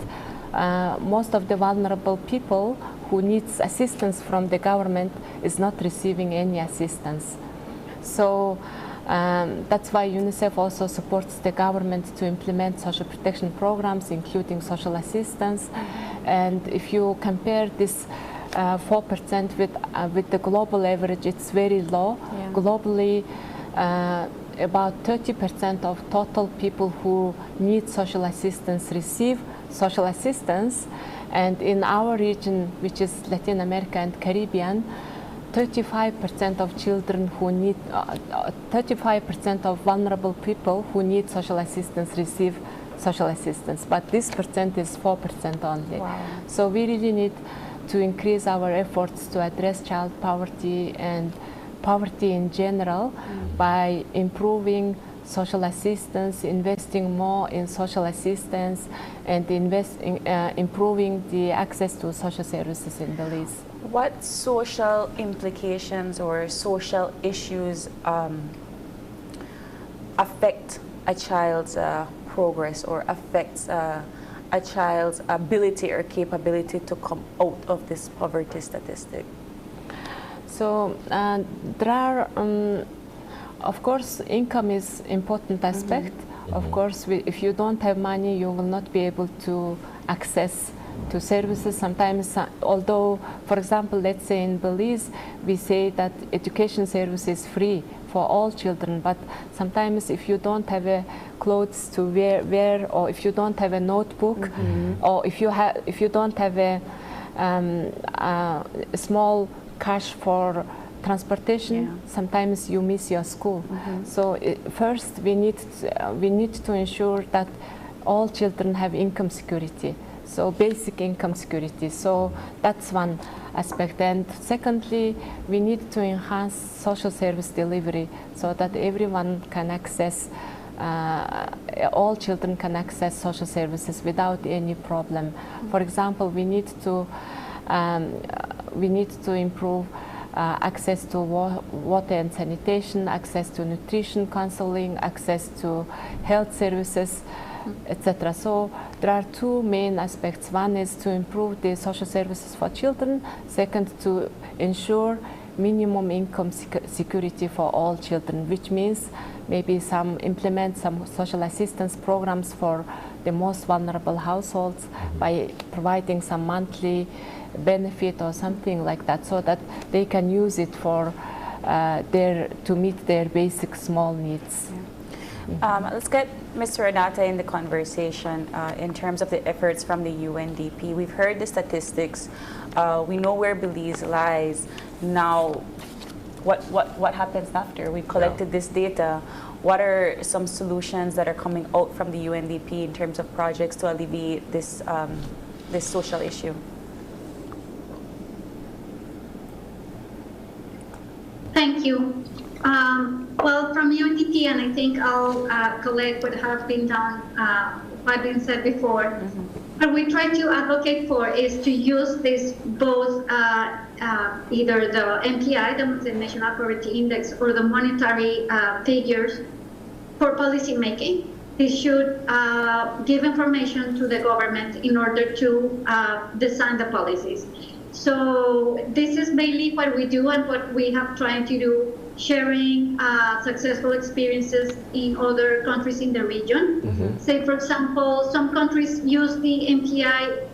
most of the vulnerable people who needs assistance from the government is not receiving any assistance. So that's why UNICEF also supports the government to implement social protection programs, including social assistance. And if you compare this 4% with the global average, it's very low. Globally, about 30% of total people who need social assistance receive social assistance. And in our region, which is Latin America and Caribbean, 35% of children who need, 35% of vulnerable people who need social assistance receive social assistance. But this percent is 4% only. So we really need to increase our efforts to address child poverty and poverty in general by improving social assistance, investing more in social assistance, and improving the access to social services in Belize. What social implications or social issues affect a child's progress or affects a child's ability or capability to come out of this poverty statistic? So there are, of course, income is important aspect. Of course, if you don't have money, you will not be able to access to services. Sometimes, although, for example, let's say in Belize, we say that education service is free for all children, but sometimes if you don't have clothes to wear, or if you don't have a notebook, or if you don't have a small cash for transportation, sometimes you miss your school. So first we need to ensure that all children have income security, so basic income security. So that's one aspect. And secondly, we need to enhance social service delivery so that everyone can access, all children can access social services without any problem. For example, we need to improve access to water and sanitation, access to nutrition counseling, access to health services, etc. So there are two main aspects. One is to improve the social services for children. Second, to ensure minimum income security for all children, which means maybe implement some social assistance programs for the most vulnerable households by providing some monthly benefit or something like that, so that they can use it for to meet their basic small needs. Let's get Mr. Renata in the conversation in terms of the efforts from the UNDP. We've heard the statistics. We know where Belize lies. Now, what happens after? We've collected this data. What are some solutions that are coming out from the UNDP in terms of projects to alleviate this, this social issue? Thank you. Well, from UNDP, and I think I'll collect what has been done, what been said before. What we try to advocate for is to use this both either the MPI, the National Poverty Index, or the monetary figures for policy making. This should give information to the government in order to design the policies. So this is mainly what we do and what we have tried to do, sharing successful experiences in other countries in the region. Say, for example, some countries use the MPI.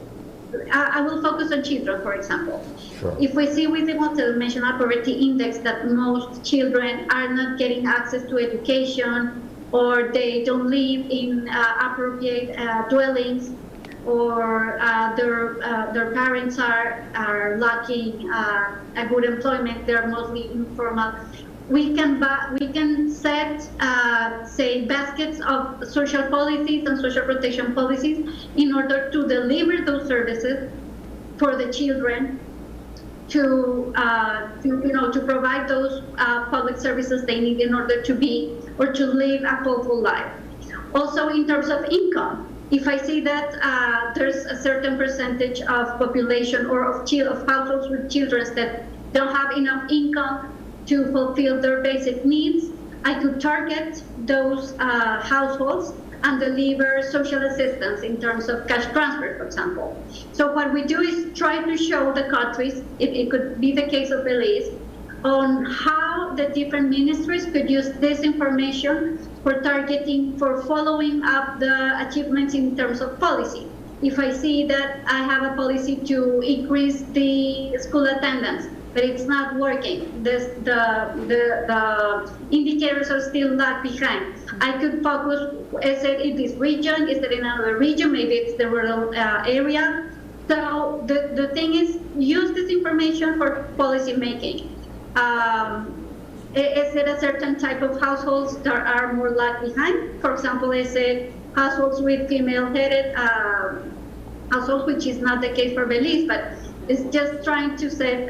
I will focus on children, for example. Sure. If we see with the multidimensional poverty index that most children are not getting access to education, or they don't live in appropriate dwellings, or their parents are lacking a good employment, they're mostly informal. We can set say baskets of social policies and social protection policies in order to deliver those services for the children, to provide those public services they need in order to be or to live a full life. Also, in terms of income, if I see that there's a certain percentage of population or of households with children that don't have enough income to fulfill their basic needs, I could target those households and deliver social assistance in terms of cash transfer, for example. So what we do is try to show the countries, it could be the case of Belize, on how the different ministries could use this information for targeting, for following up the achievements in terms of policy. If I see that I have a policy to increase the school attendance, but it's not working, the indicators are still lag behind, I could focus, is it in this region, is it in another region, maybe it's the rural area. So the thing is, use this information for policy making. Is it a certain type of households that are more lag behind? For example, is it households with female-headed households, which is not the case for Belize, but it's just trying to set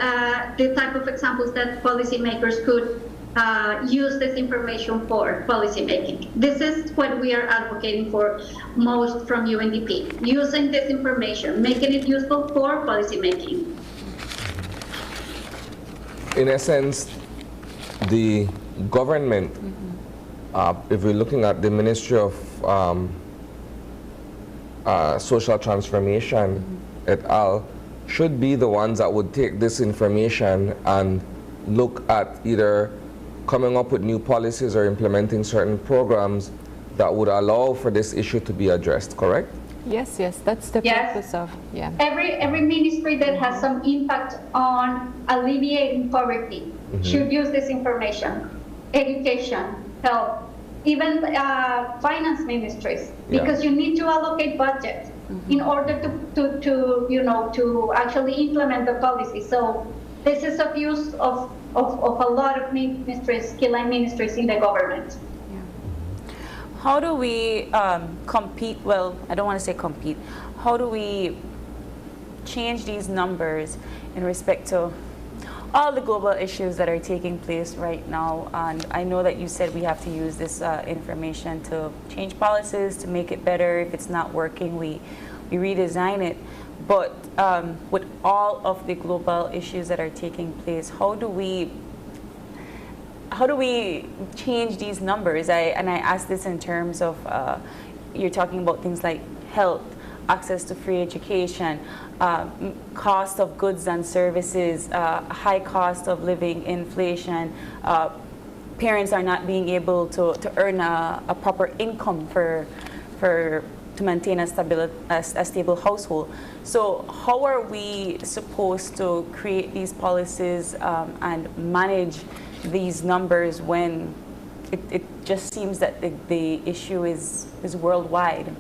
the type of examples that policymakers could use this information for policy making. This is what we are advocating for most from UNDP, using this information, making it useful for policy making. In essence, the government, if we're looking at the Ministry of Social Transformation et al., should be the ones that would take this information and look at either coming up with new policies or implementing certain programs that would allow for this issue to be addressed, correct? Yes, that's the purpose of, Every ministry that has some impact on alleviating poverty should use this information. Education, health, even finance ministries, because you need to allocate budget in order to actually implement the policy. So this is of use of a lot of ministries, key line ministries in the government. How do we compete? Well, I don't want to say compete. How do we change these numbers in respect to all the global issues that are taking place right now? And I know that you said we have to use this information to change policies, to make it better. If it's not working, we redesign it. But with all of the global issues that are taking place, how do we change these numbers? I ask this in terms of, you're talking about things like health, access to free education, cost of goods and services, high cost of living, inflation, parents are not being able to earn a proper income to maintain a stable household. So how are we supposed to create these policies and manage these numbers when it just seems that the issue is worldwide?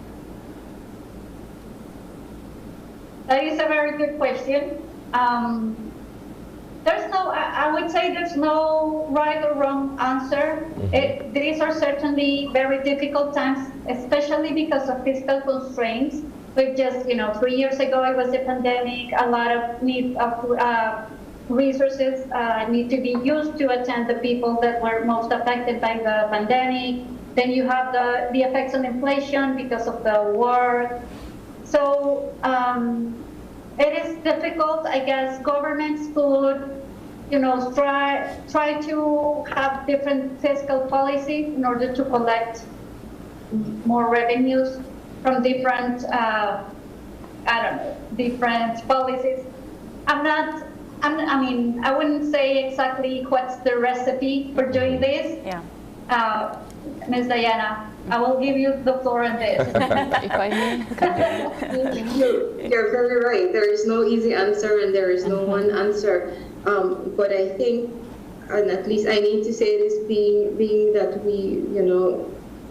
That is a very good question. I would say there's no right or wrong answer. These are certainly very difficult times, especially because of fiscal constraints. We've just, 3 years ago it was a pandemic, a lot of need of resources need to be used to attend the people that were most affected by the pandemic. Then you have the effects on inflation because of the war. So it is difficult. I guess governments could, try to have different fiscal policies in order to collect more revenues from different, different policies. I mean, I wouldn't say exactly what's the recipe for doing this. Yeah. Ms. Diana, I will give you the floor on this. If I may. You're very right. There is no easy answer and there is no one answer. But I think, and at least I need to say this, being that we,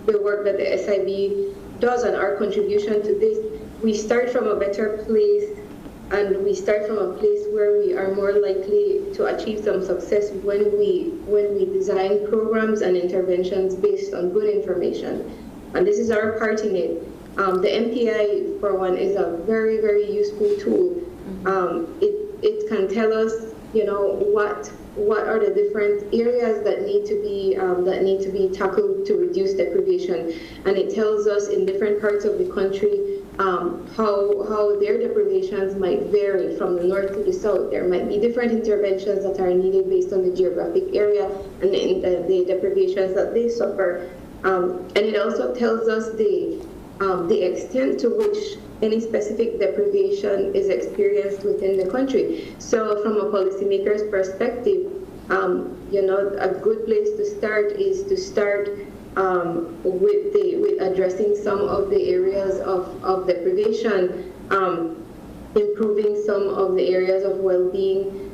the work that the SIB does and our contribution to this, we start from a better place, and we start from a place where we are more likely to achieve some success when we design programs and interventions based on good information. And this is our part in it. The MPI, for one, is a very, very useful tool. It can tell us, what are the different areas that need to be tackled to reduce deprivation, and it tells us in different parts of the country how their deprivations might vary from the north to the south. There might be different interventions that are needed based on the geographic area and the deprivations that they suffer, and it also tells us the extent to which any specific deprivation is experienced within the country. So from a policymaker's perspective, a good place to start is to start with addressing some of the areas of deprivation, improving some of the areas of well-being,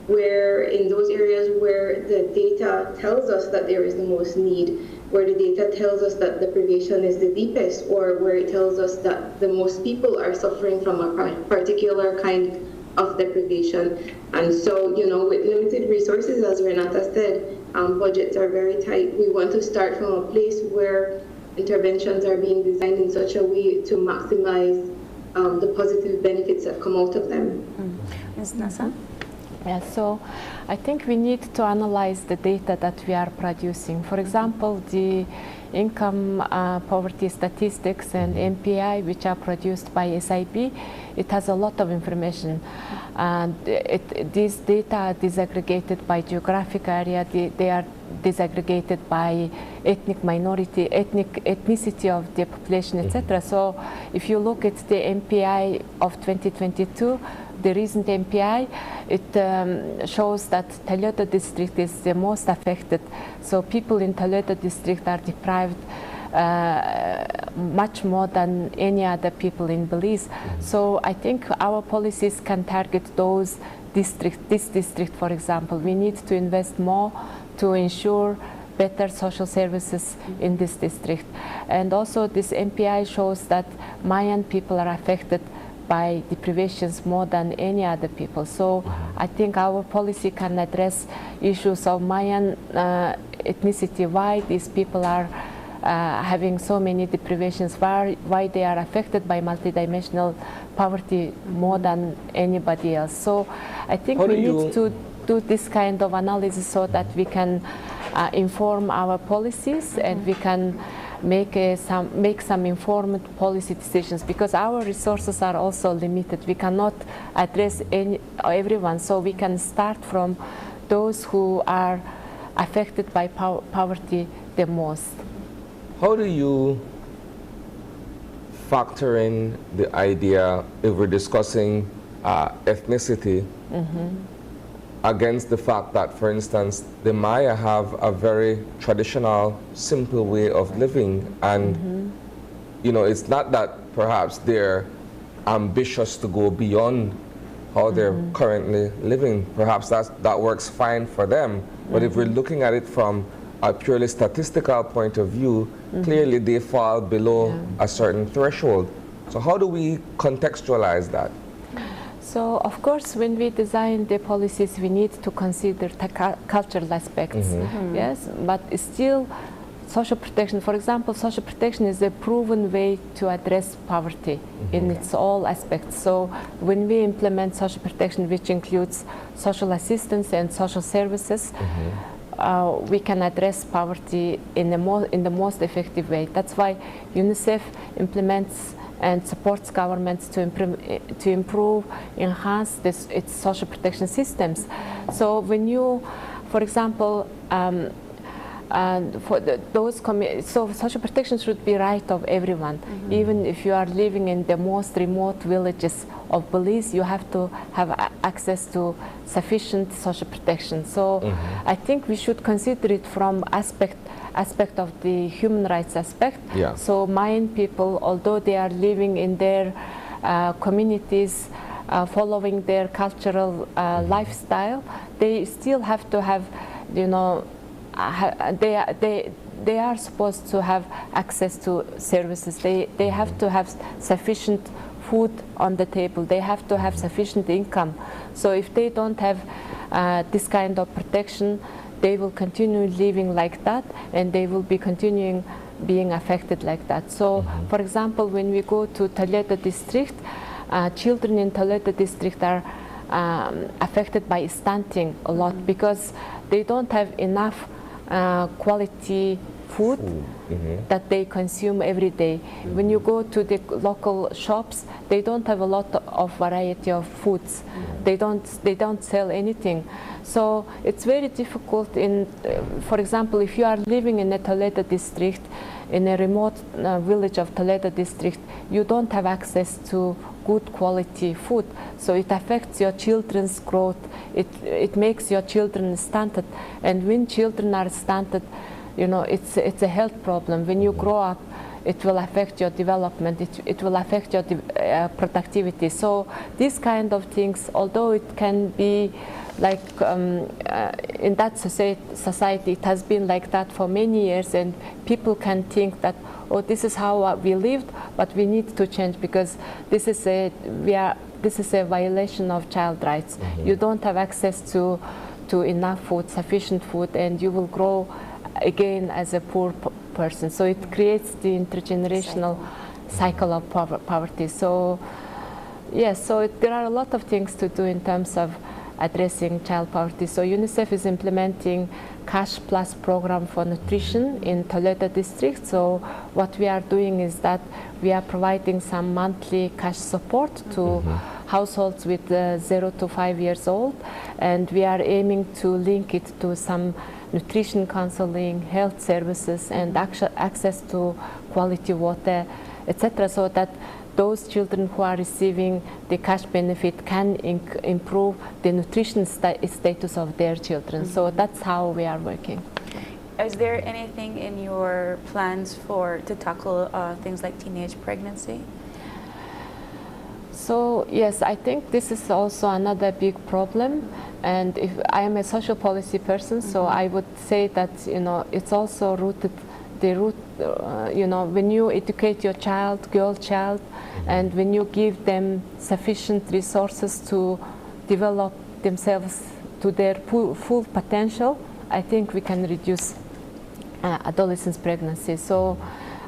where in those areas where the data tells us that there is the most need, where the data tells us that deprivation is the deepest, or where it tells us that the most people are suffering from a particular kind of deprivation. And so, with limited resources, as Renata said, budgets are very tight. We want to start from a place where interventions are being designed in such a way to maximize the positive benefits that come out of them. Ms. Nasa? Yeah, so I think we need to analyze the data that we are producing. For example, the income poverty statistics and MPI, which are produced by SIB, it has a lot of information. And these data are disaggregated by geographic area, they are disaggregated by ethnic minority, ethnicity of the population, etc. So if you look at the MPI of 2022, the recent MPI, it shows that Toledo district is the most affected. So people in Toledo district are deprived much more than any other people in Belize. So I think our policies can target those districts. This district, for example, we need to invest more to ensure better social services in this district. And also this MPI shows that Mayan people are affected by deprivations more than any other people. So I think our policy can address issues of Mayan ethnicity, why these people are having so many deprivations, why they are affected by multidimensional poverty more than anybody else. So I think we need to do this kind of analysis so that we can inform our policies and we can make some informed policy decisions, because our resources are also limited. We cannot address everyone, so we can start from those who are affected by poverty the most. How do you factor in the idea, if we're discussing ethnicity, against the fact that, for instance, the Maya have a very traditional, simple way of living, and it's not that perhaps they're ambitious to go beyond how they're currently living. Perhaps that works fine for them, but if we're looking at it from a purely statistical point of view, clearly they fall below a certain threshold. So how do we contextualize that? So, of course, when we design the policies, we need to consider the cultural aspects, yes, but still social protection, for example, social protection is a proven way to address poverty in its all aspects. So when we implement social protection, which includes social assistance and social services, we can address poverty in the most effective way. That's why UNICEF implements and supports governments to improve, enhance its social protection systems. So when you, for example, And for so social protection should be right of everyone. Even if you are living in the most remote villages of Belize, you have to have access to sufficient social protection. So I think we should consider it from aspect of the human rights aspect. Yeah. So Mayan people, although they are living in their communities, following their cultural lifestyle, they still have to have, you know, they are supposed to have access to services. They have to have sufficient food on the table. They have to have sufficient income. So if they don't have this kind of protection, they will continue living like that, and they will be continuing being affected like that. So, for example, when we go to Toledo district, children in Toledo district are affected by stunting a lot because they don't have enough quality food that they consume every day. When you go to the local shops, they don't have a lot of variety of foods. They don't sell anything. So it's very difficult in, for example, if you are living in a Toledo district, in a remote village of Toledo district, you don't have access to good quality food. So it affects your children's growth. It makes your children stunted. And when children are stunted, you know, it's a health problem. When you grow up, it will affect your development. It will affect your productivity. So these kind of things, although it can be like in that society, it has been like that for many years, and people can think that, oh, this is how we lived, but we need to change because this is a violation of child rights. You don't have access to enough food, sufficient food, and you will grow again as a poor person. So it creates the intergenerational cycle of poverty. So yes, so there are a lot of things to do in terms of addressing child poverty. So UNICEF is implementing Cash Plus program for nutrition in Toledo district. So what we are doing is that we are providing some monthly cash support to households with 0 to 5 years old, and we are aiming to link it to some nutrition counseling, health services, and access to quality water, etc., so that those children who are receiving the cash benefit can improve the nutrition status of their children. So that's how we are working. Is there anything in your plans to tackle things like teenage pregnancy? So yes, I think this is also another big problem. And if I am a social policy person, so I would say that, you know, it's also rooted, you know, when you educate your child, girl child, and when you give them sufficient resources to develop themselves to their full potential, I think we can reduce adolescent pregnancy. So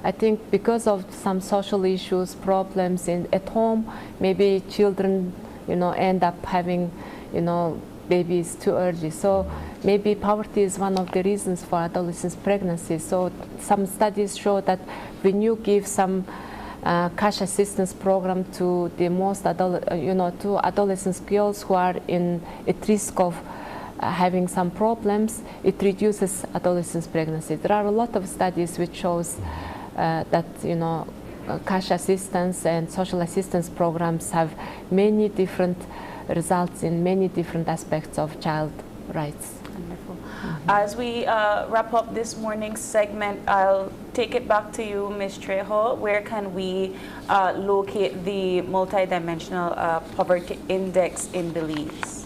I think because of some social issues, problems at home, maybe children, you know, end up having, you know, babies too early. So maybe poverty is one of the reasons for adolescent pregnancy. So some studies show that when you give some cash assistance program to the most to adolescent girls who are at risk of having some problems, it reduces adolescent pregnancy. There are a lot of studies which shows that, you know, cash assistance and social assistance programs have many different results in many different aspects of child rights. Wonderful. As we wrap up this morning's segment, I'll take it back to you, Ms. Trejo. Where can we locate the multidimensional poverty index in Belize?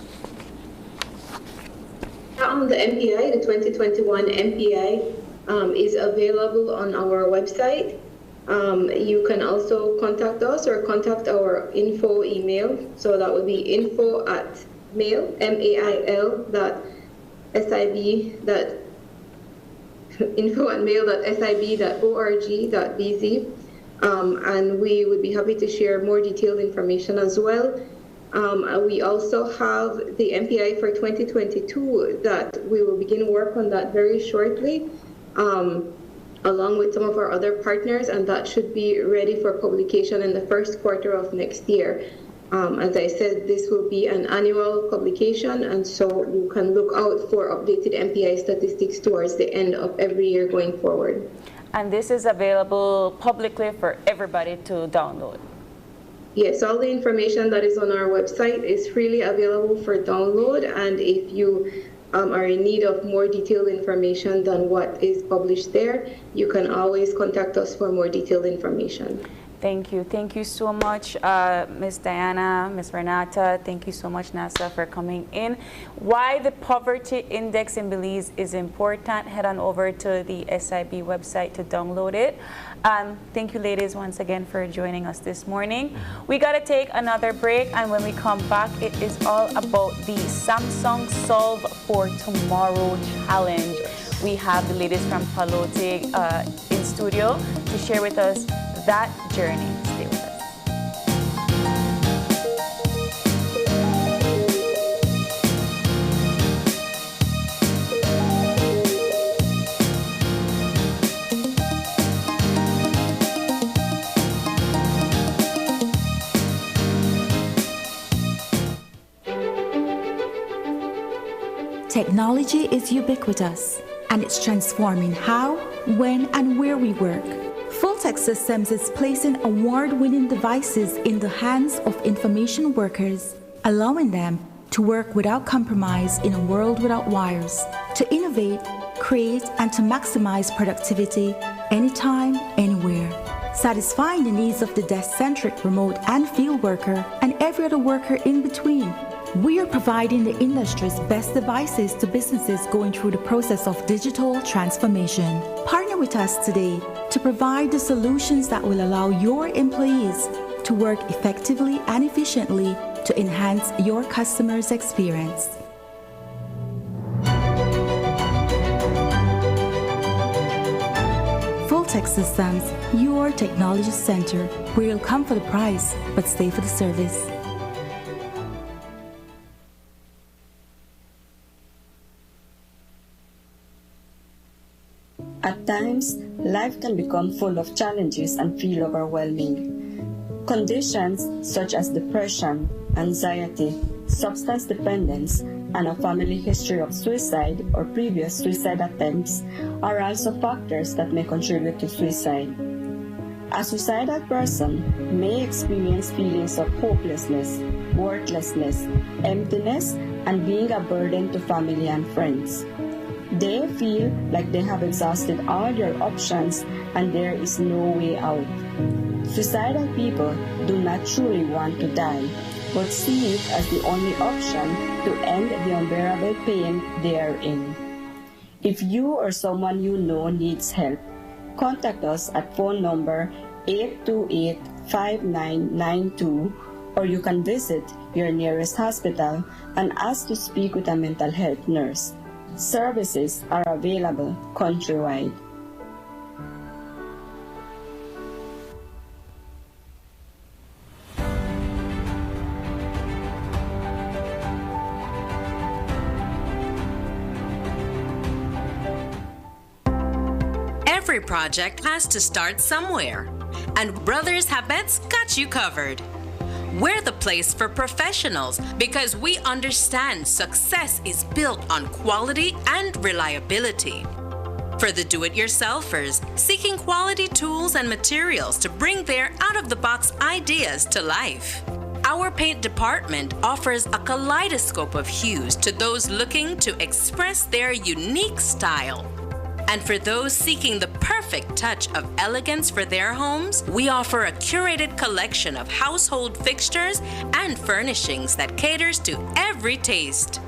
The MPI, the 2021 MPI, is available on our website. You can also contact us or contact our info email. So that would be info@mail, info@mail.sib.org.bz. And we would be happy to share more detailed information as well. We also have the MPI for 2022 that we will begin work on that very shortly, along with some of our other partners, and that should be ready for publication in the first quarter of next year. As I said, this will be an annual publication, and so you can look out for updated MPI statistics towards the end of every year going forward. And this is available publicly for everybody to download? Yes, all the information that is on our website is freely available for download, and if you are in need of more detailed information than what is published there, you can always contact us for more detailed information. Thank you. Thank you so much, Ms. Diana, Ms. Renata. Thank you so much, NASA, for coming in. Why the poverty index in Belize is important, head on over to the SIB website to download it. Thank you, ladies, once again for joining us this morning. We got to take another break, and when we come back, it is all about the Samsung Solve for Tomorrow Challenge. We have the ladies from Palote in studio to share with us that journey. Stay with us. Technology is ubiquitous, and it's transforming how, when, and where we work. Fulltech Systems is placing award-winning devices in the hands of information workers, allowing them to work without compromise in a world without wires, to innovate, create, and to maximize productivity anytime, anywhere, satisfying the needs of the desk-centric remote and field worker and every other worker in between. We are providing the industry's best devices to businesses going through the process of digital transformation. Partner with us today to provide the solutions that will allow your employees to work effectively and efficiently to enhance your customers' experience. Fulltech Systems, your technology center, where you'll come for the price but stay for the service. At times, life can become full of challenges and feel overwhelming. Conditions such as depression, anxiety, substance dependence, and a family history of suicide or previous suicide attempts are also factors that may contribute to suicide. A suicidal person may experience feelings of hopelessness, worthlessness, emptiness, and being a burden to family and friends. They feel like they have exhausted all their options and there is no way out. Suicidal people do not truly want to die, but see it as the only option to end the unbearable pain they are in. If you or someone you know needs help, contact us at phone number 828-5992, or you can visit your nearest hospital and ask to speak with a mental health nurse. Services are available countrywide. Every project has to start somewhere, and Brothers Habet's got you covered. We're the place for professionals because we understand success is built on quality and reliability. For the do-it-yourselfers seeking quality tools and materials to bring their out-of-the-box ideas to life, our paint department offers a kaleidoscope of hues to those looking to express their unique style. And for those seeking the perfect touch of elegance for their homes, we offer a curated collection of household fixtures and furnishings that caters to every taste.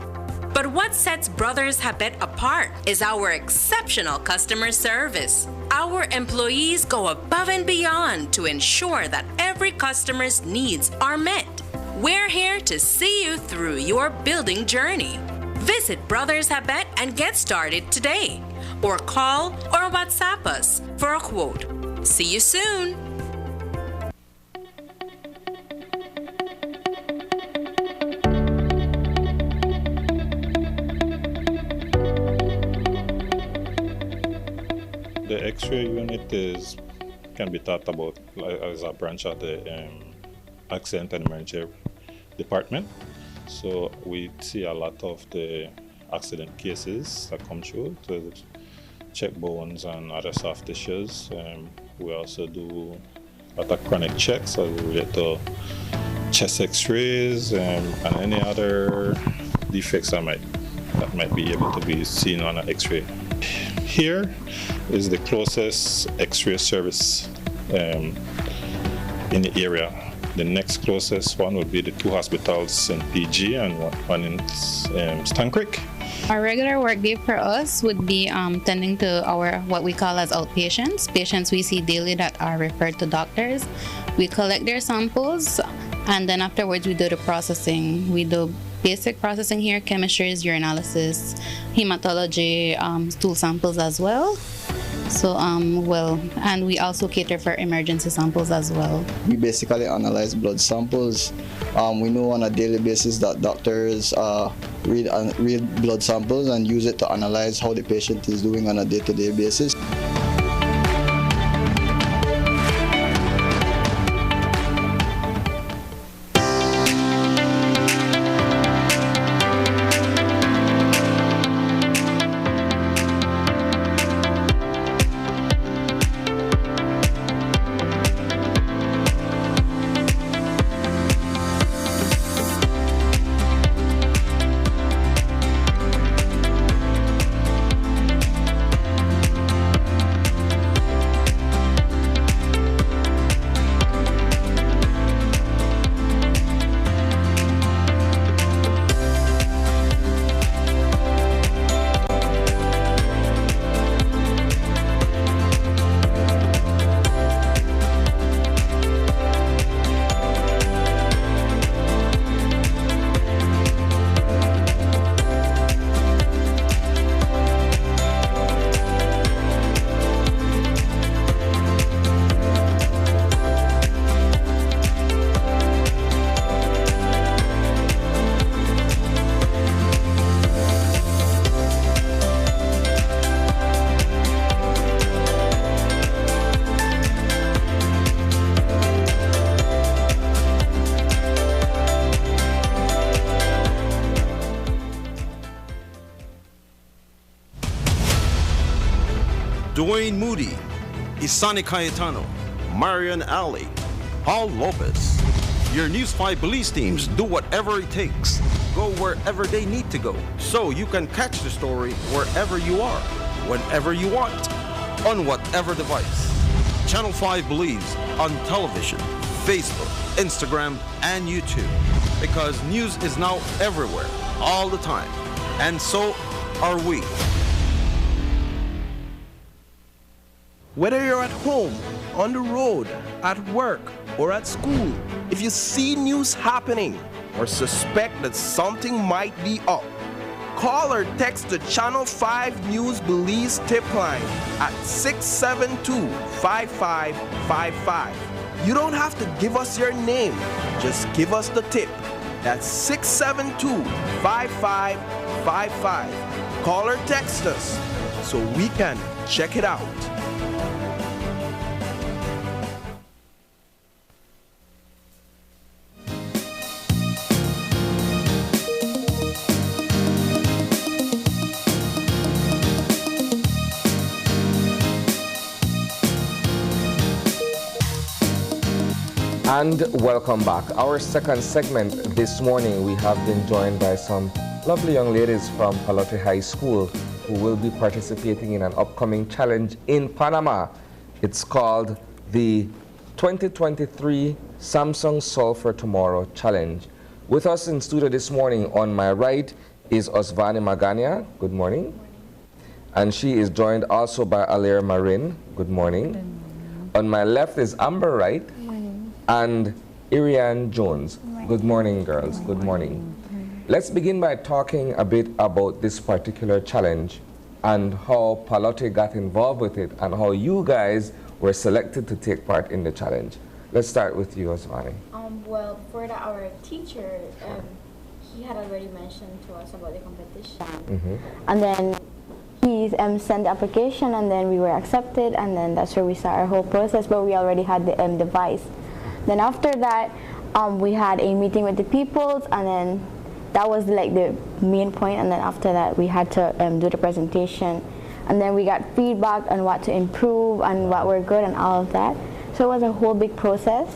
But what sets Brothers Habet apart is our exceptional customer service. Our employees go above and beyond to ensure that every customer's needs are met. We're here to see you through your building journey. Visit Brothers Habet and get started today. Or call or WhatsApp us for a quote. See you soon! The X-ray unit can be thought about as a branch of the accident and emergency department. So we see a lot of the accident cases that come through to check bones and other soft tissues. We also do a lot of chronic checks as related to chest x-rays and any other defects that might be able to be seen on an x-ray. Here is the closest x-ray service in the area. The next closest one would be the two hospitals in PG and one in Stan Creek. Our regular work day for us would be tending to our what we call as outpatients, patients we see daily that are referred to doctors. We collect their samples, and then afterwards we do the processing. We do basic processing here, chemistries, urinalysis, hematology, stool samples as well. So, and we also cater for emergency samples as well. We basically analyze blood samples. We know on a daily basis that doctors read blood samples and use it to analyze how the patient is doing on a day-to-day basis. Dwayne Moody, Isani Cayetano, Marian Ali, Paul Lopez. Your News 5 police teams do whatever it takes, go wherever they need to go, so you can catch the story wherever you are, whenever you want, on whatever device. Channel 5 believes on television, Facebook, Instagram, and YouTube, because news is now everywhere, all the time, and so are we. Whether you're at home, on the road, at work, or at school, if you see news happening or suspect that something might be up, call or text the Channel 5 News Belize tip line at 672-5555. You don't have to give us your name, just give us the tip. That's 672-5555. Call or text us so we can check it out. And welcome back. Our second segment this morning, we have been joined by some lovely young ladies from Palote High School who will be participating in an upcoming challenge in Panama. It's called the 2023 Samsung Solve for Tomorrow Challenge. With us in studio this morning, on my right is Osvani Magania. Good morning. And she is joined also by Alair Marin. Good morning. On my left is Amber Wright and Irian Jones. Good morning, girls. Good morning. Let's begin by talking a bit about this particular challenge and how Palote got involved with it and how you guys were selected to take part in the challenge. Let's start with you, Osvani. Well, before that, our teacher, he had already mentioned to us about the competition. And then he sent the application, and then we were accepted, and then that's where we start our whole process, but we already had the device. Then after that, we had a meeting with the peoples, and then that was like the main point, and then after that we had to do the presentation, and then we got feedback on what to improve and what were good and all of that. So it was a whole big process,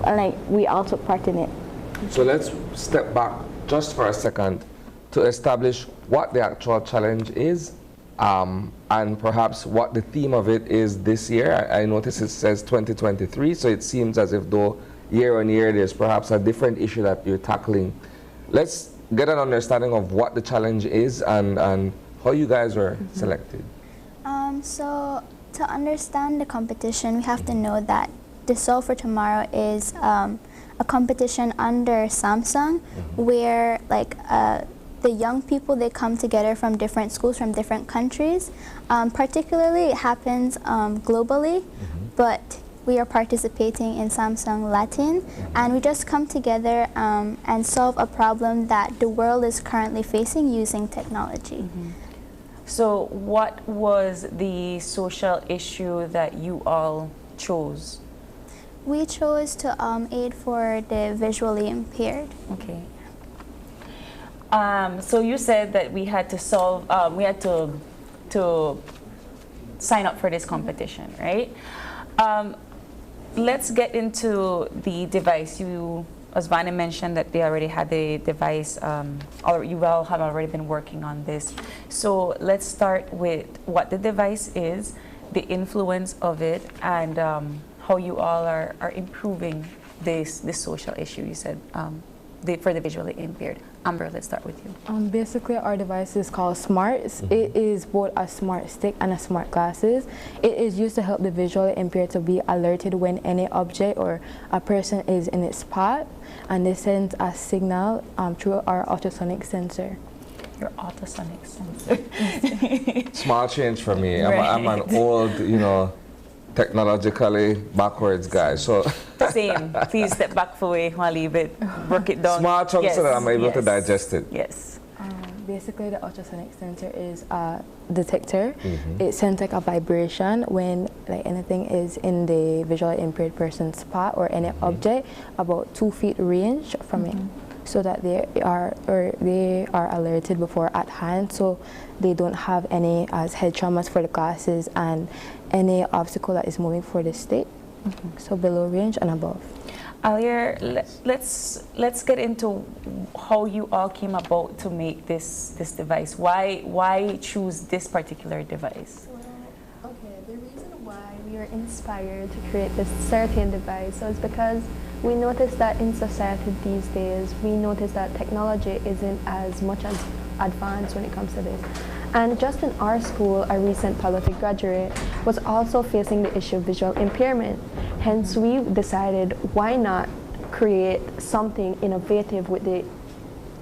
and like we all took part in it. So let's step back just for a second to establish what the actual challenge is, and perhaps what the theme of it is this year. I notice it says 2023, so it seems as if though year on year there's perhaps a different issue that you're tackling. Let's get an understanding of what the challenge is and how you guys were selected. So to understand the competition, we have to know that the Solve for Tomorrow is a competition under Samsung, where like the young people, they come together from different schools, from different countries. Particularly it happens globally, but we are participating in Samsung Latin, and we just come together and solve a problem that the world is currently facing using technology. So what was the social issue that you all chose? We chose to aid for the visually impaired. Okay. So you said that we had to solve, we had to sign up for this competition, right? Let's get into the device. As Vanya mentioned, that they already had the device, or you all have already been working on this. So let's start with what the device is, the influence of it, and how you all are improving this social issue. You said for the visually impaired. Amber, let's start with you. Basically, our device is called Smarts. It is both a smart stick and a smart glasses. It is used to help the visually impaired to be alerted when any object or a person is in its path, and this sends a signal through our ultrasonic sensor. Your ultrasonic sensor. Small change for me. I'm an old, technologically backwards guy. So same. Please step back for a while, leave it, work it down. Small chunks so that I'm able to digest it. Yes. Basically, the ultrasonic sensor is a detector. It sends like a vibration when like anything is in the visually impaired person's spot or any object about 2 feet range from it, so that they are alerted before at hand, so they don't have any head traumas for the glasses and any obstacle that is moving for the stick. So below range and above. Alier, let's get into how you all came about to make this device. Why choose this particular device? Well, okay, the reason why we were inspired to create this certain device was because we noticed that in society these days, we noticed that technology isn't as much as advanced when it comes to this. And just in our school, a recent polytech graduate was also facing the issue of visual impairment. Hence, we decided, why not create something innovative with the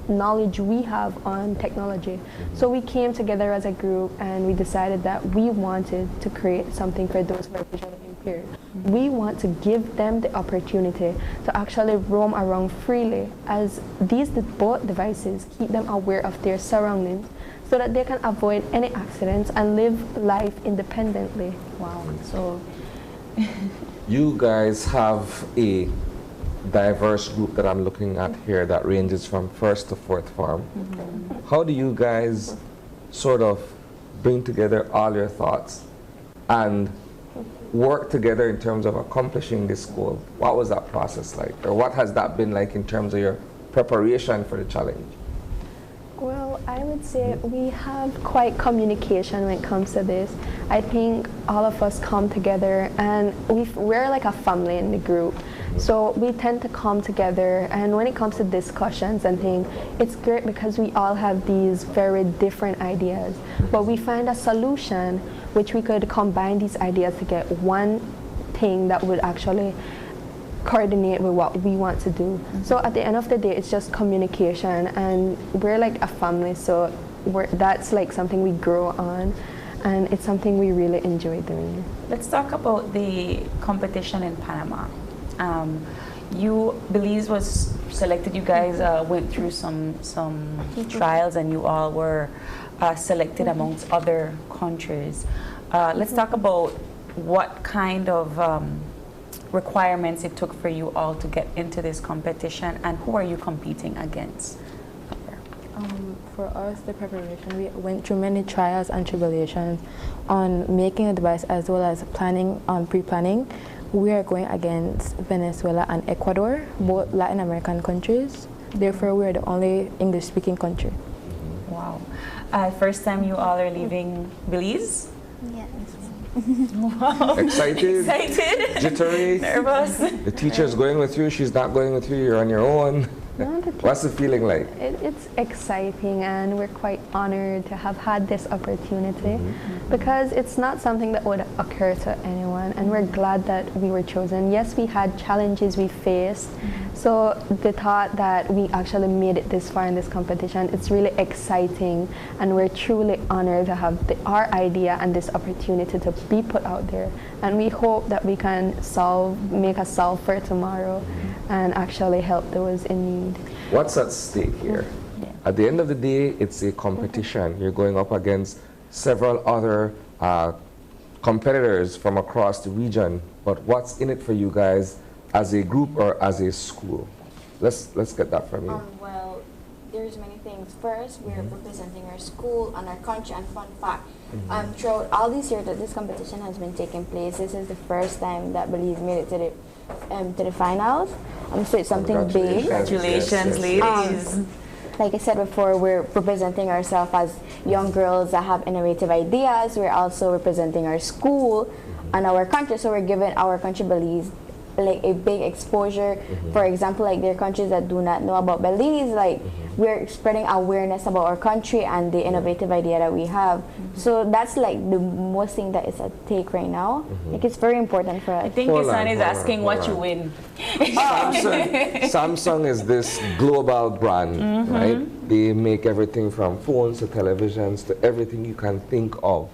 knowledge we have on technology. So we came together as a group and we decided that we wanted to create something for those who are visually impaired. We want to give them the opportunity to actually roam around freely, as both devices keep them aware of their surroundings so that they can avoid any accidents and live life independently. Wow. So you guys have a diverse group that I'm looking at here that ranges from 1st to 4th form. How do you guys sort of bring together all your thoughts and work together in terms of accomplishing this goal? What was that process like, or what has that been like in terms of your preparation for the challenge? Well, I would say we have quite communication when it comes to this. I think all of us come together and we're like a family in the group. So we tend to come together, and when it comes to discussions and things, it's great because we all have these very different ideas. But we find a solution which we could combine these ideas to get one thing that would actually coordinate with what we want to do. So at the end of the day, it's just communication, and we're like a family, so that's like something we grow on, and it's something we really enjoy doing. Let's talk about the competition in Panama. Belize was selected. You guys went through some trials, and you all were selected amongst other countries. Let's talk about what kind of requirements it took for you all to get into this competition, and who are you competing against? For us, the preparation, we went through many trials and tribulations on making a device as well as planning, pre-planning. We are going against Venezuela and Ecuador, both Latin American countries. Therefore, we are the only English-speaking country. Wow. First time you all are leaving Belize? Yes. Wow. Excited? Excited? Jittery? Nervous? The teacher's going with you, she's not going with you, you're on your own. What's the feeling like? It's exciting, and we're quite honored to have had this opportunity because it's not something that would occur to anyone, and we're glad that we were chosen. Yes, we had challenges we faced, so the thought that we actually made it this far in this competition, it's really exciting, and we're truly honored to have our idea and this opportunity to be put out there, and we hope that we can make a solve for tomorrow and actually help those in need. What's at stake here? At the end of the day, it's a competition. You're going up against several other competitors from across the region, but what's in it for you guys as a group or as a school? Let's get that from you. Well, there's many things. First, we're representing our school and our country, and fun fact, throughout all these years that this competition has been taking place, this is the first time that Belize made it to the finals. So it's something big. Congratulations, ladies. Like I said before, we're representing ourselves as young girls that have innovative ideas. We're also representing our school and our country. So we're giving our country, Belize, like a big exposure. For example, like there are countries that do not know about Belize, like we're spreading awareness about our country and the innovative idea that we have. So that's like the most thing that is at stake right now. Like it's very important for us. I think Isan is asking what you win. Samsung is this global brand, right? They make everything from phones to televisions to everything you can think of.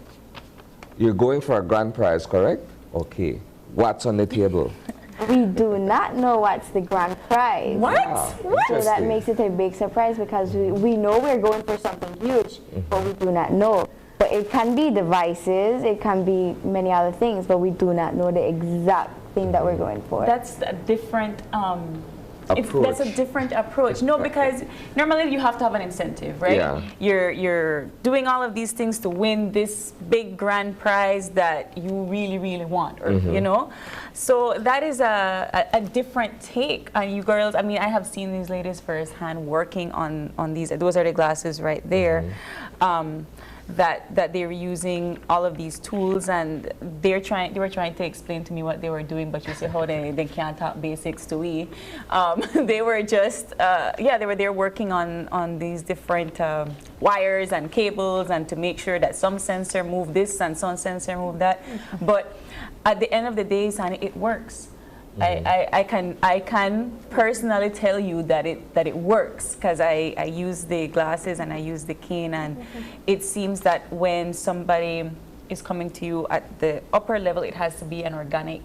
You're going for a grand prize, correct? Okay. What's on the table? We do not know what's the grand prize. What? What? So that makes it a big surprise because we know we're going for something huge, but we do not know. But it can be devices, it can be many other things, but we do not know the exact thing that we're going for. That's a different approach. That's a different approach. No, because normally you have to have an incentive, right? Yeah. You're doing all of these things to win this big grand prize that you really, really want, or you know. So that is a different take. And you girls, I mean, I have seen these ladies firsthand working on these. Those are the glasses right there. That they were using all of these tools, and they were trying to explain to me what they were doing, but you say how they can't talk basics to we. They were just they were there working on these different wires and cables, and to make sure that some sensor move this and some sensor move that. But at the end of the day, Sonny, it works. I can personally tell you that it works because I use the glasses and I use the cane, and it seems that when somebody is coming to you at the upper level, it has to be an organic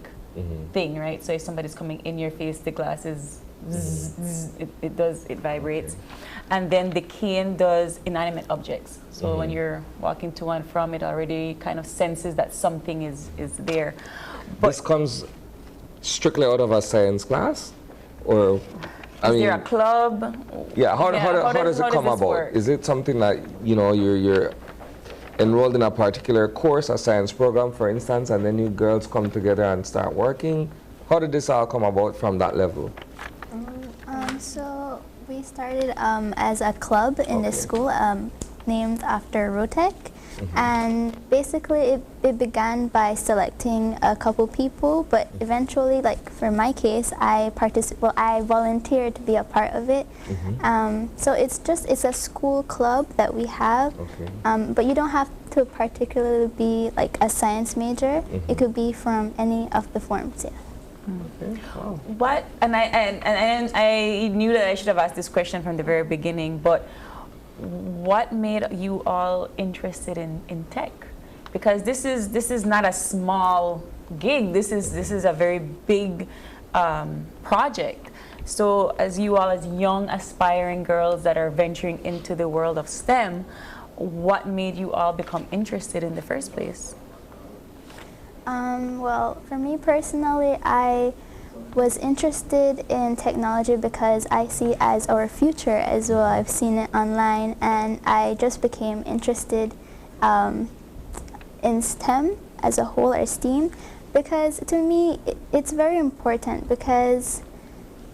thing, right? So if somebody's coming in your face, the glasses it vibrates, and then the cane does inanimate objects. So when you're walking to and from, it already kind of senses that something is there. But this comes strictly out of a science class, or is there a club? Yeah, how does it come about? Work? Is it something that you're enrolled in a particular course, a science program, for instance, and then you girls come together and start working? How did this all come about from that level? So we started as a club in the school named after Rotec. And basically it began by selecting a couple people, but eventually, like for my case, I volunteered to be a part of it. So it's a school club that we have, but you don't have to particularly be like a science major. It could be from any of the forms, yeah. Okay. Wow. What, and I knew that I should have asked this question from the very beginning, but what made you all interested in tech? Because this is not a small gig. This is a very big project. So as you all, as young aspiring girls that are venturing into the world of STEM, what made you all become interested in the first place? Well, for me personally, I was interested in technology because I see it as our future as well. I've seen it online, and I just became interested in STEM as a whole, or STEAM, because to me it's very important because,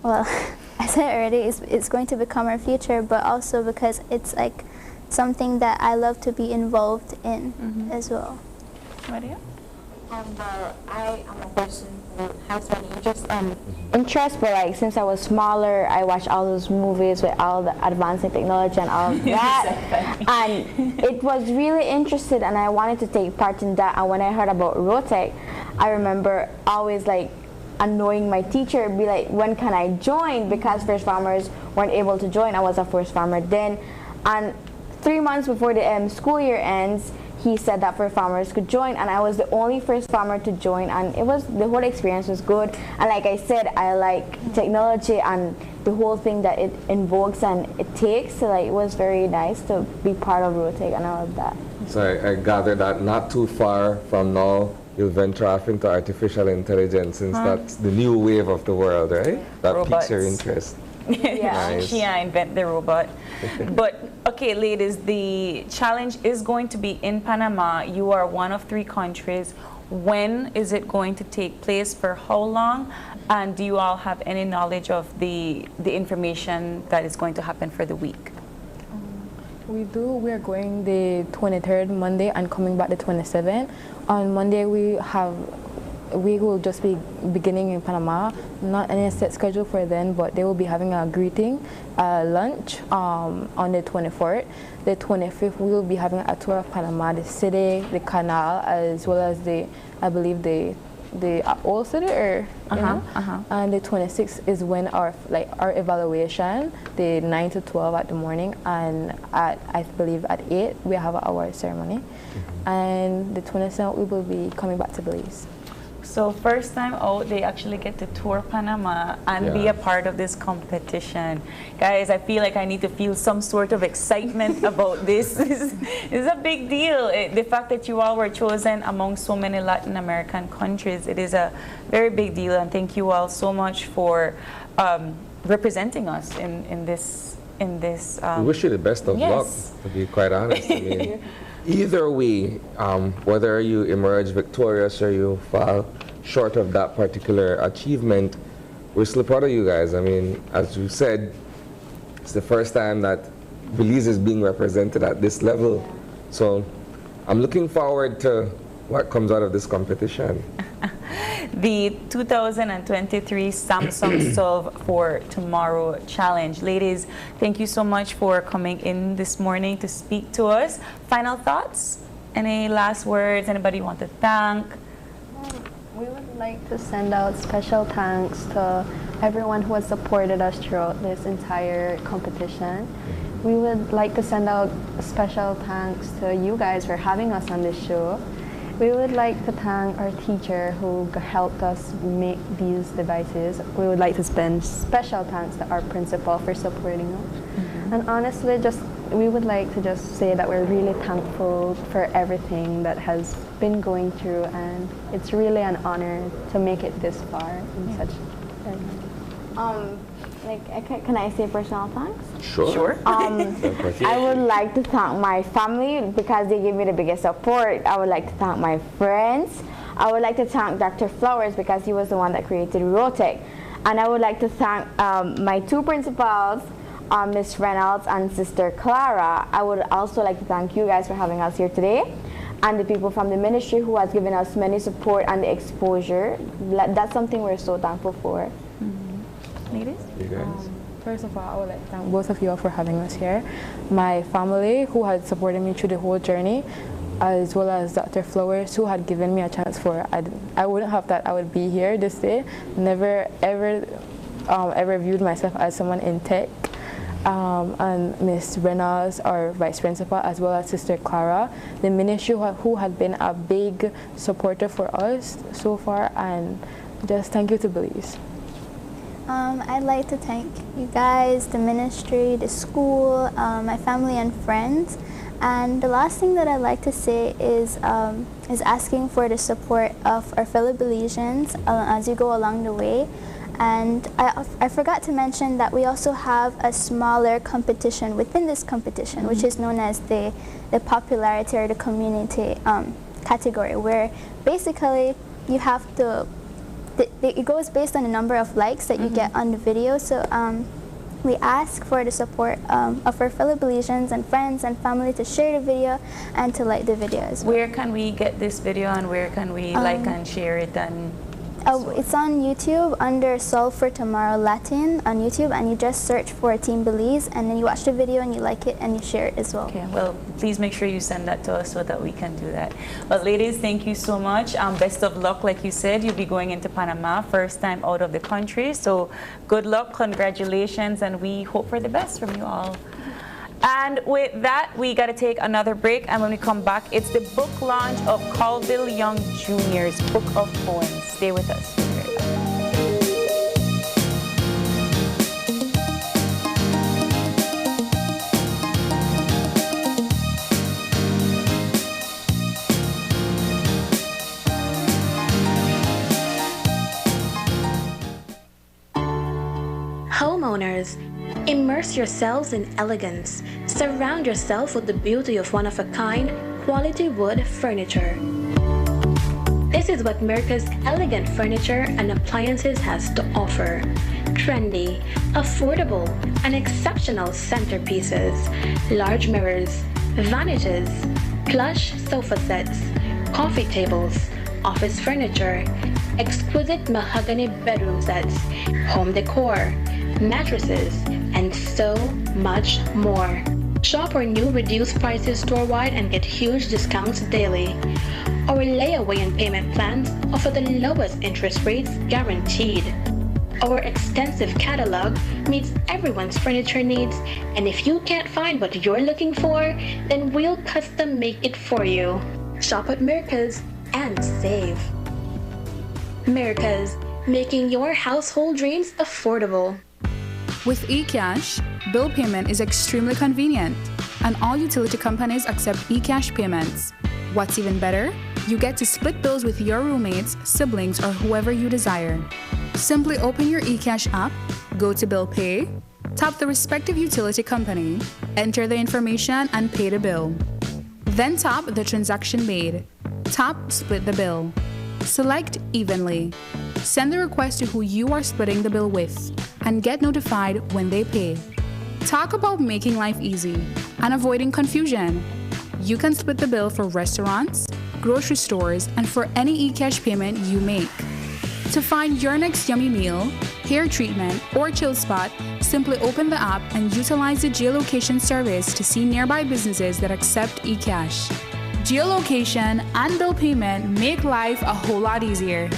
well, I said already, it's going to become our future, but also because it's like something that I love to be involved in as well. Maria? I am a person who has an interest, but like since I was smaller, I watched all those movies with all the advancing technology and all of that, and it was really interested, and I wanted to take part in that. And when I heard about Rotec, I remember always like annoying my teacher, be like, when can I join? Because first farmers weren't able to join. I was a first farmer then, and 3 months before the school year ends, he said that first farmers could join, and I was the only first farmer to join, and it was, the whole experience was good. And like I said, I like technology and the whole thing that it invokes and it takes, so like it was very nice to be part of Rotec and all of that. So I gather that not too far from now you'll venture off into artificial intelligence, since that's the new wave of the world, right? That Robots. piques your interest. Yeah, Nice. she invent the robot. But okay, ladies, the challenge is going to be in Panama. You are one of 3 countries. When is it going to take place? For how long? And do you all have any knowledge of the information that is going to happen for the week? We do. We are going the 23rd Monday and coming back the 27th. On Monday we will just be beginning in Panama. Not any set schedule for then, but they will be having a greeting lunch on the 24th. The 25th we will be having a tour of Panama, the city, the canal, as well as I believe the old city, or and the 26th is when our evaluation, the 9 to 12 at the morning, and I believe at 8 we have our ceremony, and the 27th we will be coming back to Belize. So first time out, they actually get to tour Panama and be a part of this competition. Guys, I feel like I need to feel some sort of excitement about this. This is a big deal. The fact that you all were chosen among so many Latin American countries, it is a very big deal, and thank you all so much for representing us in this. We wish you the best of luck, to be quite honest. I mean, either way, whether you emerge victorious or you fall short of that particular achievement, we're still proud of you guys. I mean, as you said, it's the first time that Belize is being represented at this level. So I'm looking forward to what comes out of this competition. The 2023 Samsung Solve for Tomorrow Challenge. Ladies, thank you so much for coming in this morning to speak to us. Final thoughts? Any last words? Anybody want to thank? We would like to send out special thanks to everyone who has supported us throughout this entire competition. We would like to send out special thanks to you guys for having us on this show. We would like to thank our teacher who helped us make these devices. We would like to spend special thanks to our principal for supporting us. And honestly, we would like to just say that we're really thankful for everything that has been going through, and it's really an honor to make it this far in such can I say personal thanks? Sure. I would like to thank my family because they gave me the biggest support. I would like to thank my friends. I would like to thank Dr. Flowers because he was the one that created Rotec. And I would like to thank my 2 principals, Miss Reynolds and Sister Clara. I would also like to thank you guys for having us here today, and the people from the ministry who has given us many support and the exposure. That's something we're so thankful for. Ladies? First of all, I would like to thank both of you all for having us here. My family, who had supported me through the whole journey, as well as Dr. Flowers, who had given me a chance I wouldn't have thought I would be here this day. Never ever viewed myself as someone in tech. And Miss Reynolds, our vice principal, as well as Sister Clara, the ministry who had been a big supporter for us so far, and just thank you to Belize. I'd like to thank you guys, the ministry, the school, my family and friends, And the last thing that I'd like to say is asking for the support of our fellow Belizeans as you go along the way. And I forgot to mention that we also have a smaller competition within this competition, which is known as the popularity or the community category, where basically you have to, it goes based on the number of likes that you get on the video. So we ask for the support of our fellow Belizeans and friends and family to share the video and to like the video as well. Where can we get this video and where can we like and share it? And it's on YouTube under Solve for Tomorrow Latin on YouTube, and you just search for Team Belize, and then you watch the video and you like it and you share it as well. Okay, well, please make sure you send that to us so that we can do that. But ladies, thank you so much. Best of luck. Like you said, you'll be going into Panama, first time out of the country. So good luck, congratulations, and we hope for the best from you all. And with that, we got to take another break. And when we come back, it's the book launch of Colville Young Jr.'s Book of Poems. Stay with us. Homeowners, immerse yourselves in elegance. Surround yourself with the beauty of one-of-a-kind, quality wood furniture. This is what America's elegant furniture and appliances has to offer. Trendy, affordable, and exceptional centerpieces, large mirrors, vanities, plush sofa sets, coffee tables, office furniture, exquisite mahogany bedroom sets, home decor, mattresses, and so much more. Shop our new reduced prices store-wide and get huge discounts daily. Our layaway and payment plans offer the lowest interest rates guaranteed. Our extensive catalog meets everyone's furniture needs, and if you can't find what you're looking for, then we'll custom make it for you. Shop at Mirka's and save. Mirka's, making your household dreams affordable. With eCash, bill payment is extremely convenient, and all utility companies accept eCash payments. What's even better? You get to split bills with your roommates, siblings, or whoever you desire. Simply open your eCash app, go to Bill Pay, tap the respective utility company, enter the information, and pay the bill. Then tap the transaction made. Tap Split the bill. Select Evenly. Send the request to who you are splitting the bill with, and get notified when they pay. Talk about making life easy and avoiding confusion. You can split the bill for restaurants, grocery stores, and for any eCash payment you make. To find your next yummy meal, hair treatment, or chill spot, simply open the app and utilize the geolocation service to see nearby businesses that accept eCash. Geolocation and bill payment make life a whole lot easier.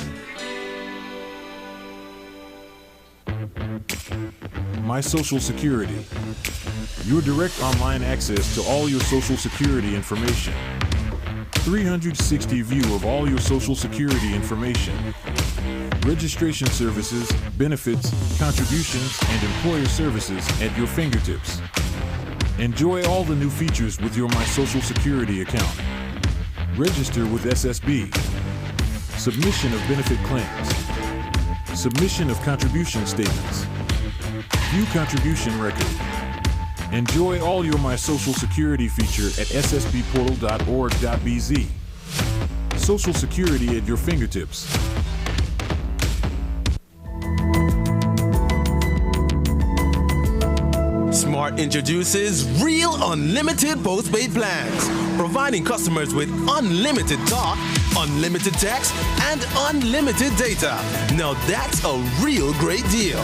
My Social Security. Your direct online access to all your Social Security information. 360 view of all your Social Security information. Registration services, benefits, contributions, and employer services at your fingertips. Enjoy all the new features with your My Social Security account. Register with SSB. Submission of benefit claims. Submission of contribution statements. View contribution record. Enjoy all your My Social Security feature at ssbportal.org.bz. Social Security at your fingertips. Smart introduces Real Unlimited Postpaid Plans, providing customers with unlimited talk, unlimited text, and unlimited data. Now that's a real great deal.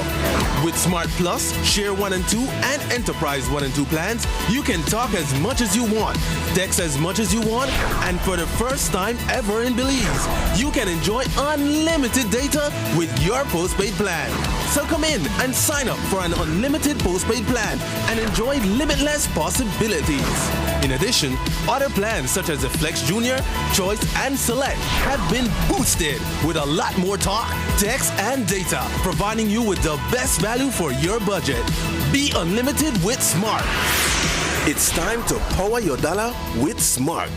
With Smart Plus, Share 1 and 2, and Enterprise 1 and 2 plans, you can talk as much as you want, text as much as you want, and for the first time ever in Belize, you can enjoy unlimited data with your postpaid plan. So come in and sign up for an unlimited postpaid plan and enjoy limitless possibilities. In addition, other plans such as the Flex Junior, Choice, and Select have been boosted with a lot more talk, text, and data, providing you with the best value for your budget. Be unlimited with Smart. It's time to power your dollar with Smart.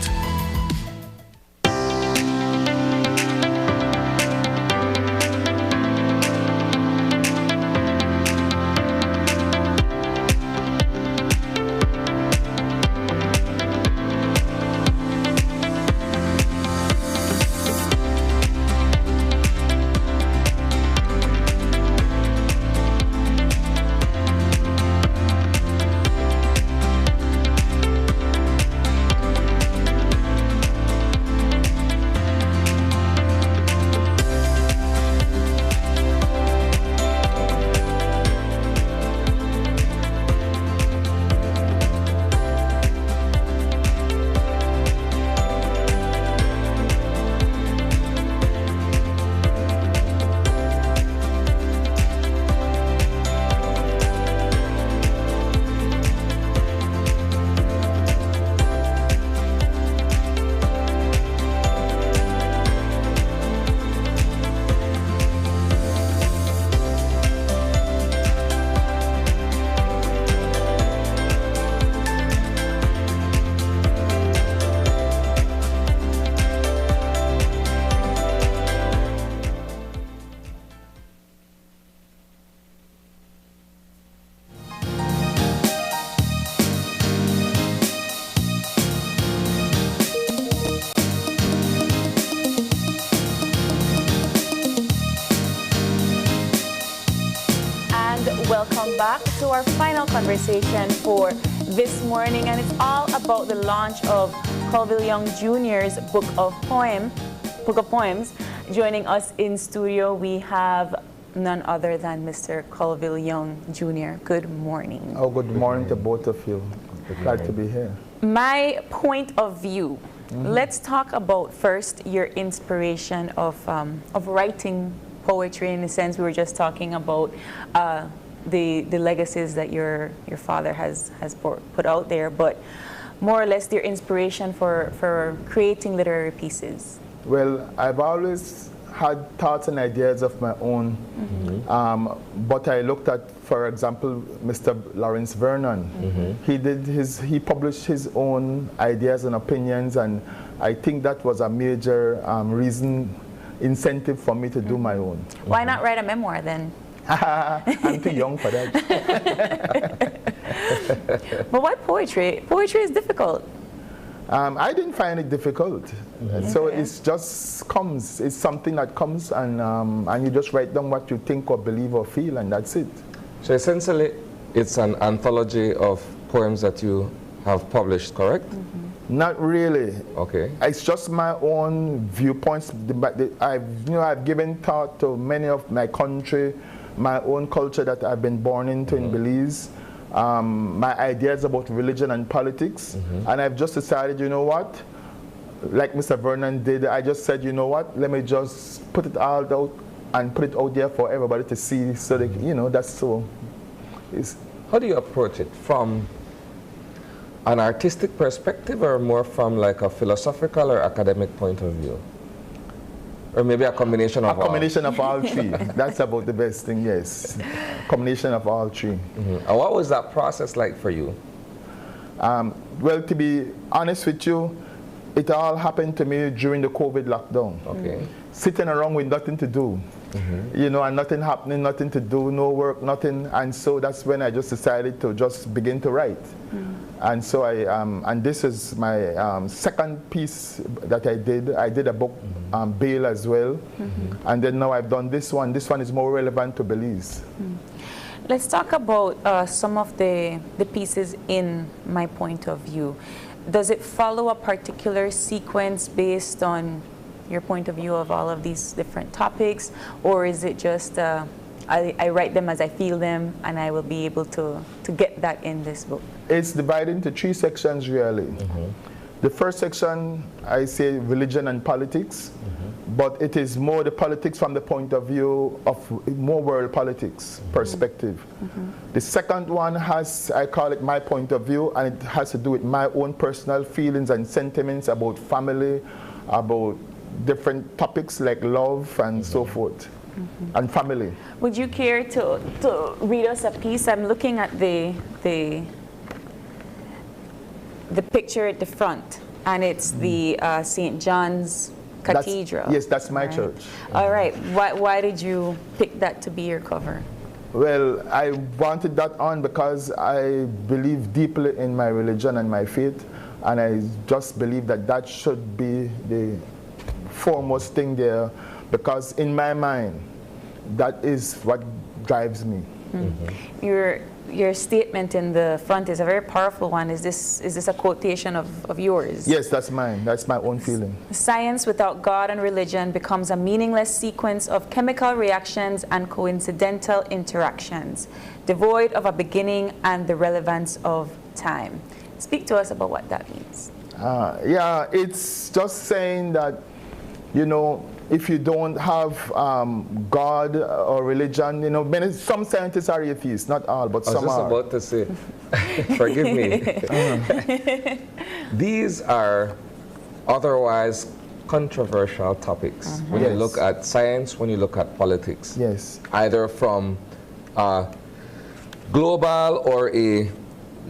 Welcome back to our final conversation for this morning, and it's all about the launch of Colville Young Jr.'s Book of Poems. Joining us in studio, we have none other than Mr. Colville Young Jr. Good morning. Oh, good morning to both of you. Glad to be here. My point of view. Let's talk about first your inspiration of writing poetry. In a sense, we were just talking about the legacies that your father has put out there, but more or less your inspiration for creating literary pieces. Well, I've always had thoughts and ideas of my own, but I looked at, for example, Mr. Lawrence Vernon. He published his own ideas and opinions, and I think that was a major incentive for me to do my own. Why not write a memoir then? I'm too young for that. But why poetry? Poetry is difficult. I didn't find it difficult. So it's just comes. It's something that comes, and you just write down what you think or believe or feel, and that's it. So essentially, it's an anthology of poems that you have published, correct? Not really. Okay. It's just my own viewpoints. I've given thought to many of my country, my own culture that I've been born into in Belize, my ideas about religion and politics, and I've just decided, you know what, like Mr. Vernon did, I just said, you know what, let me just put it all out and put it out there for everybody to see, so that, that's so. How do you approach it? From an artistic perspective, or more from like a philosophical or academic point of view? Or maybe a combination of all? A combination of all three. That's about the best thing, yes. Combination of all three. And what was that process like for you? Well, to be honest with you, it all happened to me during the COVID lockdown. Okay. Sitting around with nothing to do. And nothing happening, nothing to do, no work, nothing. And so that's when I just decided to just begin to write. And so and this is my second piece that I did. I did a book, Bail, as well. And then now I've done this one. This one is more relevant to Belize. Let's talk about some of the pieces in my point of view. Does it follow a particular sequence based on your point of view of all of these different topics, or is it just I write them as I feel them, and I will be able to get that in this book? It's divided into three sections, really. The first section, I say religion and politics, but it is more the politics from the point of view of more world politics perspective. The second one has, I call it my point of view, and it has to do with my own personal feelings and sentiments about family, about different topics like love and so forth, and family. Would you care to read us a piece? I'm looking at the the picture at the front, and it's the St. John's Cathedral. Yes, that's my church. All right. Why did you pick that to be your cover? Well, I wanted that on because I believe deeply in my religion and my faith, and I just believe that that should be the foremost thing there, because in my mind, that is what drives me. Your statement in the front is a very powerful one. Is this a quotation of yours? Yes, that's mine. That's my own feeling. Science without God and religion becomes a meaningless sequence of chemical reactions and coincidental interactions, devoid of a beginning and the relevance of time. Speak to us about what that means. Yeah, it's just saying that, you know, if you don't have God or religion, you know, some scientists are atheists, not all, but some are. I was just about to say, forgive me. These are otherwise controversial topics when you look at science, when you look at politics. Yes. Either from a global or a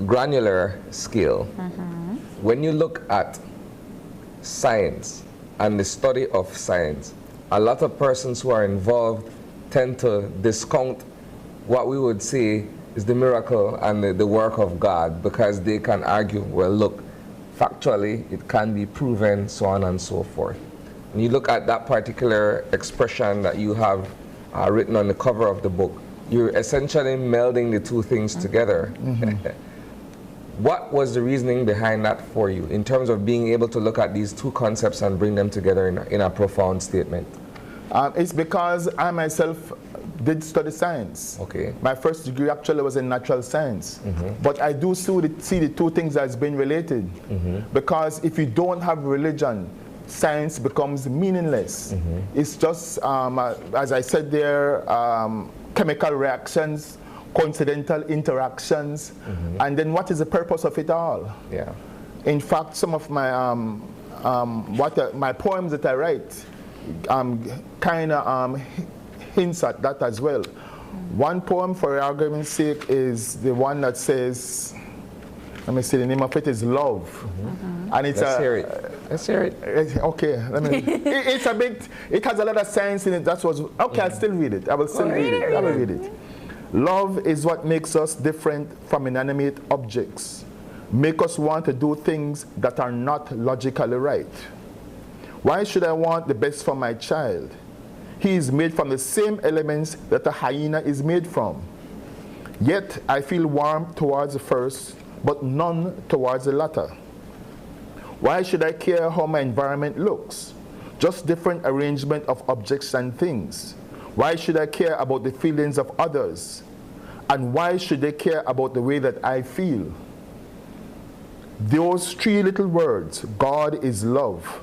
granular scale. When you look at science and the study of science, a lot of persons who are involved tend to discount what we would say is the miracle and the work of God, because they can argue, well, look, factually, it can be proven, so on and so forth. When you look at that particular expression that you have written on the cover of the book, you're essentially melding the two things together. What was the reasoning behind that for you, in terms of being able to look at these two concepts and bring them together in a profound statement? It's because I myself did study science. Okay. My first degree actually was in natural science. But I do see the two things as being related. Because if you don't have religion, science becomes meaningless. It's just, as I said there, chemical reactions, coincidental interactions, and then what is the purpose of it all? Yeah. In fact, some of my my poems that I write kind of hints at that as well. One poem, for argument's sake, is the one that says, let me see, the name of it is Love. And it's Let's hear it. Let's hear it. Okay, let me. It's a bit. It has a lot of science in it. That was okay. I'll still read it. I will still read it. I will read it. Love is what makes us different from inanimate objects, make us want to do things that are not logically right. Why should I want the best for my child? He is made from the same elements that a hyena is made from. Yet I feel warm towards the first, but none towards the latter. Why should I care how my environment looks? Just different arrangement of objects and things. Why should I care about the feelings of others? And why should they care about the way that I feel? Those three little words, God is love,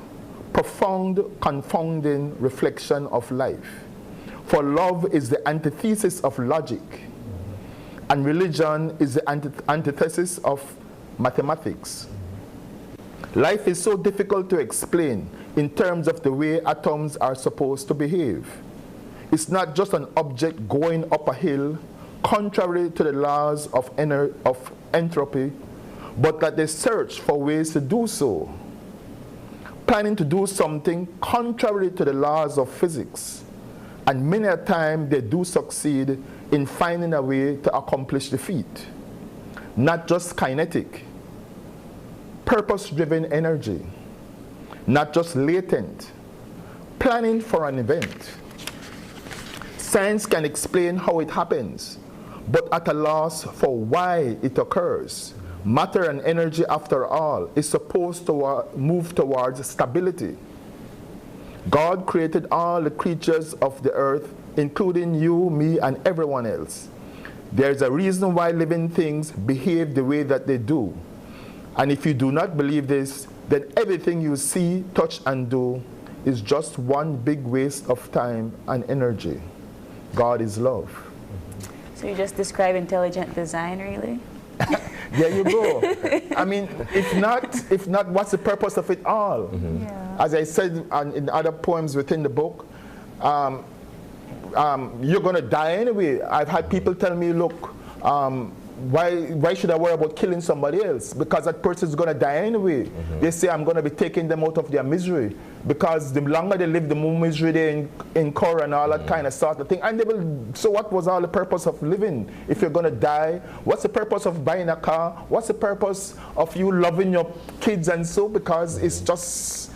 profound, confounding reflection of life. For love is the antithesis of logic, and religion is the antithesis of mathematics. Life is so difficult to explain in terms of the way atoms are supposed to behave. It's not just an object going up a hill, contrary to the laws of entropy, but that they search for ways to do so, planning to do something contrary to the laws of physics. And many a time they do succeed in finding a way to accomplish the feat. Not just kinetic, purpose-driven energy, not just latent, planning for an event. Science can explain how it happens, but at a loss for why it occurs. Matter and energy, after all, is supposed to move towards stability. God created all the creatures of the earth, including you, me, and everyone else. There's a reason why living things behave the way that they do. And if you do not believe this, then everything you see, touch, and do is just one big waste of time and energy. God is love. So you just describe intelligent design, really? There you go. I mean, if not, what's the purpose of it all? Yeah. As I said in other poems within the book, you're going to die anyway. I've had people tell me, look, why should I worry about killing somebody else? Because that person is going to die anyway. They say I'm going to be taking them out of their misery, because the longer they live, the more misery they incur and all that kind of sort of thing. And they will. So what was all the purpose of living if you're going to die? What's the purpose of buying a car? What's the purpose of you loving your kids and so? Because it's just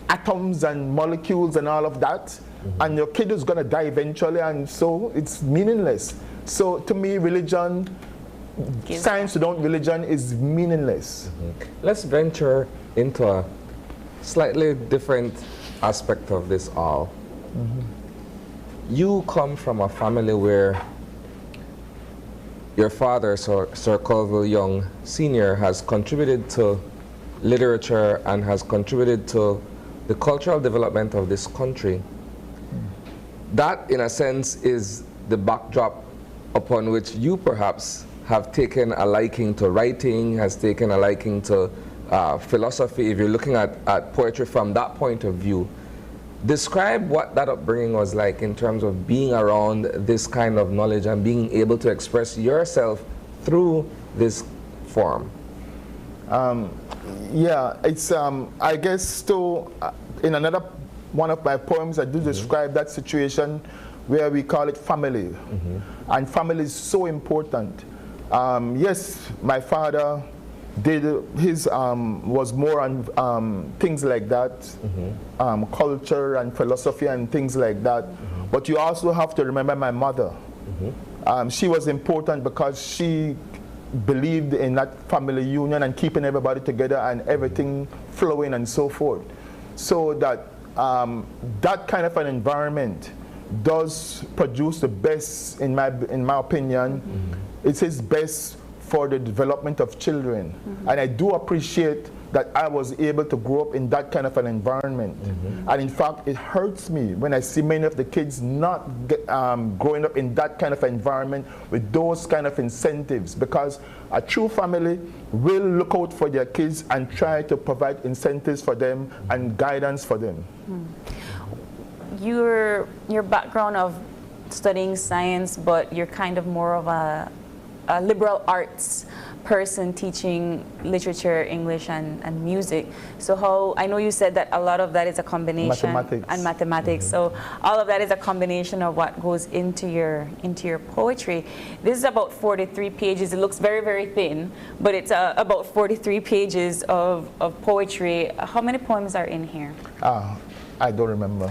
atoms and molecules and all of that. And your kid is going to die eventually, and so it's meaningless. So to me, religion, science without religion is meaningless. Let's venture into a slightly different aspect of this all. You come from a family where your father, Sir Colville Young Sr., has contributed to literature and has contributed to the cultural development of this country. That, in a sense, is the backdrop upon which you perhaps have taken a liking to writing, has taken a liking to philosophy, if you're looking at poetry from that point of view. Describe what that upbringing was like in terms of being around this kind of knowledge and being able to express yourself through this form. Yeah, it's, I guess, too, in another one of my poems, I do describe that situation where we call it family. And family is so important. Yes, my father did his was more on things like that, culture and philosophy and things like that. But you also have to remember my mother. She was important because she believed in that family union and keeping everybody together and everything flowing and so forth. So that that kind of an environment does produce the best, in my opinion. It is best for the development of children. And I do appreciate that I was able to grow up in that kind of an environment. And in fact, it hurts me when I see many of the kids not growing up in that kind of environment with those kind of incentives, because a true family will look out for their kids and try to provide incentives for them and guidance for them. Your background of studying science, but you're kind of more of a liberal arts person teaching literature, English, and music. So how, I know you said that a lot of that is a combination. Mathematics. So all of that is a combination of what goes into your poetry. This is about 43 pages. It looks very, very thin, but it's about 43 pages of poetry. How many poems are in here? I don't remember.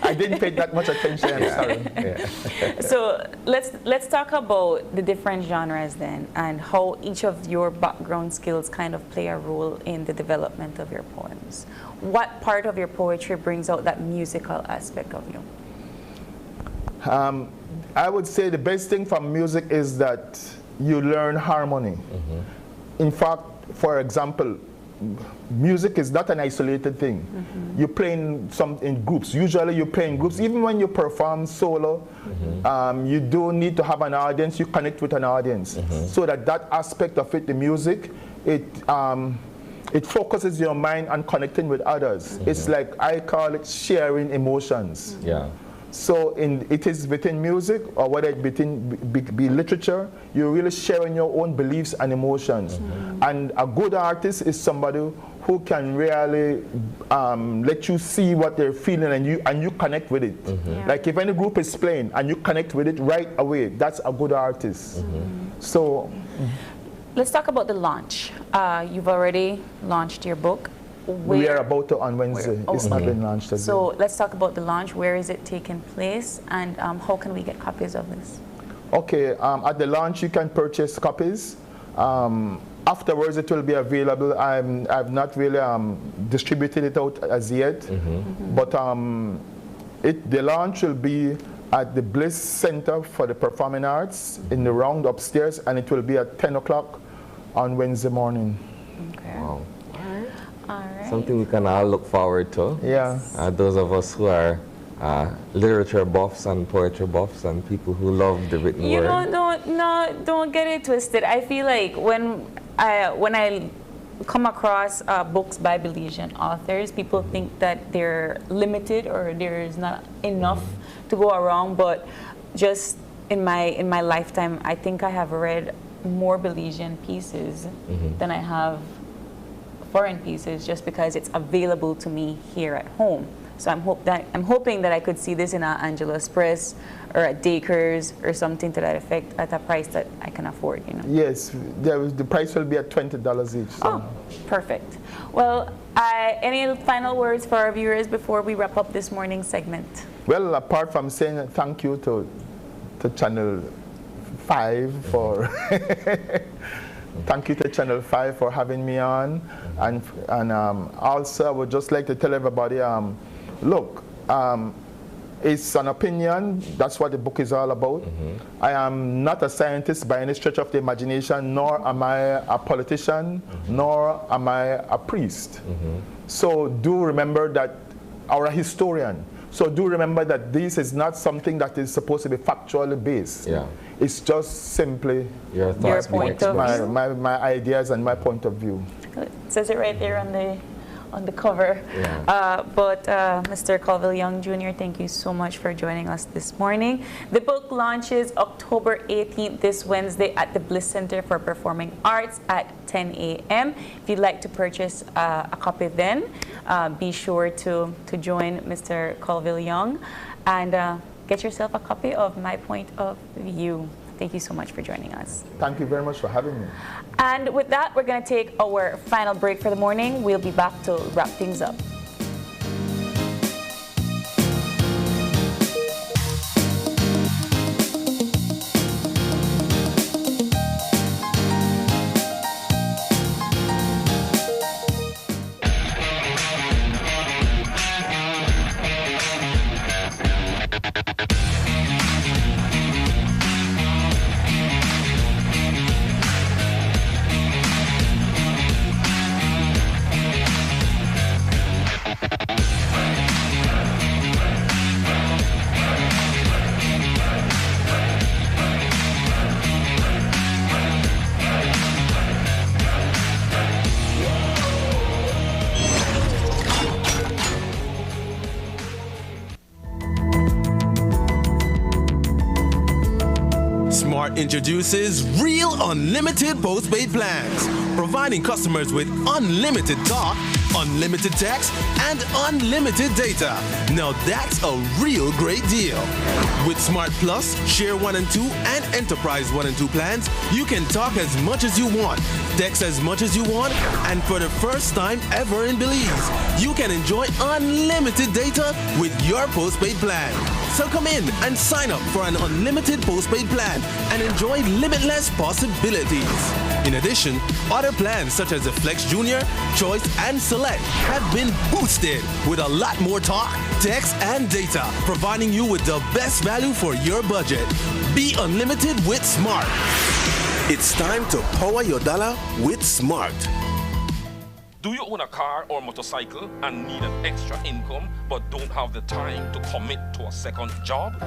I didn't pay that much attention. I'm sorry. So let's talk about the different genres then, and how each of your background skills kind of play a role in the development of your poems. What part of your poetry brings out that musical aspect of you? I would say the best thing from music is that you learn harmony. In fact, for example, music is not an isolated thing. You play in groups. Usually you play in groups. Even when you perform solo, you do need to have an audience. You connect with an audience. So that aspect of it, the music, it focuses your mind on connecting with others. It's like, I call it sharing emotions. So it is within music, or whether it be literature, you're really sharing your own beliefs and emotions. And a good artist is somebody who can really let you see what they're feeling, and you connect with it. Like if any group is playing and you connect with it right away, that's a good artist. So let's talk about the launch. You've already launched your book. We are about to on Wednesday. It's not been launched as So let's talk about the launch. Where is it taking place, and how can we get copies of this? Okay, at the launch you can purchase copies. Afterwards it will be available. I've not really distributed it out as yet, but the launch will be at the Bliss Center for the Performing Arts in the round upstairs, and it will be at 10 o'clock on Wednesday morning. Okay. Wow. All right. Something we can all look forward to. Yeah. Those of us who are literature buffs and poetry buffs and people who love the written word. Don't get it twisted. I feel like when I come across books by Belizean authors, people think that they're limited or there's not enough to go around, but just in my lifetime, I think I have read more Belizean pieces than I have foreign pieces, just because it's available to me here at home. So I'm hoping that I could see this in a Angeles Press or at Dacres or something to that effect at a price that I can afford, you know. Yes, the price will be at $20 each. So. Oh, perfect. Well, any final words for our viewers before we wrap up this morning's segment? Well, apart from saying thank you to Channel 5 for thank you to Channel 5 for having me on, and also I would just like to tell everybody, look, it's an opinion. That's what the book is all about. I am not a scientist by any stretch of the imagination, nor am I a politician, nor am I a priest. So do remember that, or a historian. So do remember that this is not something that is supposed to be factually based. Yeah. It's just simply your thoughts, my ideas and my point of view. It says it right there on the cover. Yeah. But Mr. Colville Young Jr., thank you so much for joining us this morning. The book launches October 18th, this Wednesday, at the Bliss Center for Performing Arts at 10 a.m. If you'd like to purchase a copy then, be sure to join Mr. Colville Young and get yourself a copy of My Point of View. Thank you so much for joining us. Thank you very much for having me. And with that, we're going to take our final break for the morning. We'll be back to wrap things up. Introduces Real Unlimited Postpaid Plans, providing customers with unlimited talk, unlimited text, and unlimited data. Now that's a real great deal. With Smart Plus, Share 1 and 2, and Enterprise 1 and 2 plans, you can talk as much as you want, text as much as you want, and for the first time ever in Belize, you can enjoy unlimited data with your postpaid plan. So come in and sign up for an unlimited postpaid plan and enjoy limitless possibilities. In addition, other plans such as the Flex Junior, Choice, and Select have been boosted with a lot more talk, text, and data, providing you with the best value for your budget. Be unlimited with Smart. It's time to power your dollar with Smart. Do you own a car or motorcycle and need an extra income but don't have the time to commit to a second job?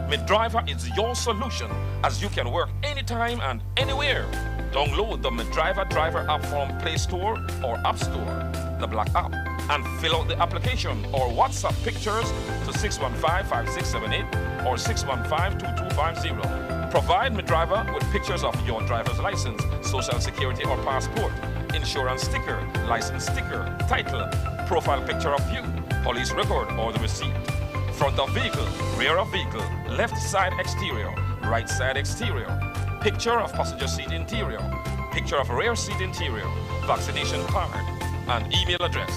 Midriver is your solution, as you can work anytime and anywhere. Download the Midriver driver app from Play Store or App Store, the black app, and fill out the application or WhatsApp pictures to 615-5678 or 615-2250. Provide Midriver with pictures of your driver's license, social security or passport, insurance sticker, license sticker, title, profile picture of you, police record or the receipt, front of vehicle, rear of vehicle, left side exterior, right side exterior, picture of passenger seat interior, picture of rear seat interior, vaccination card, and email address.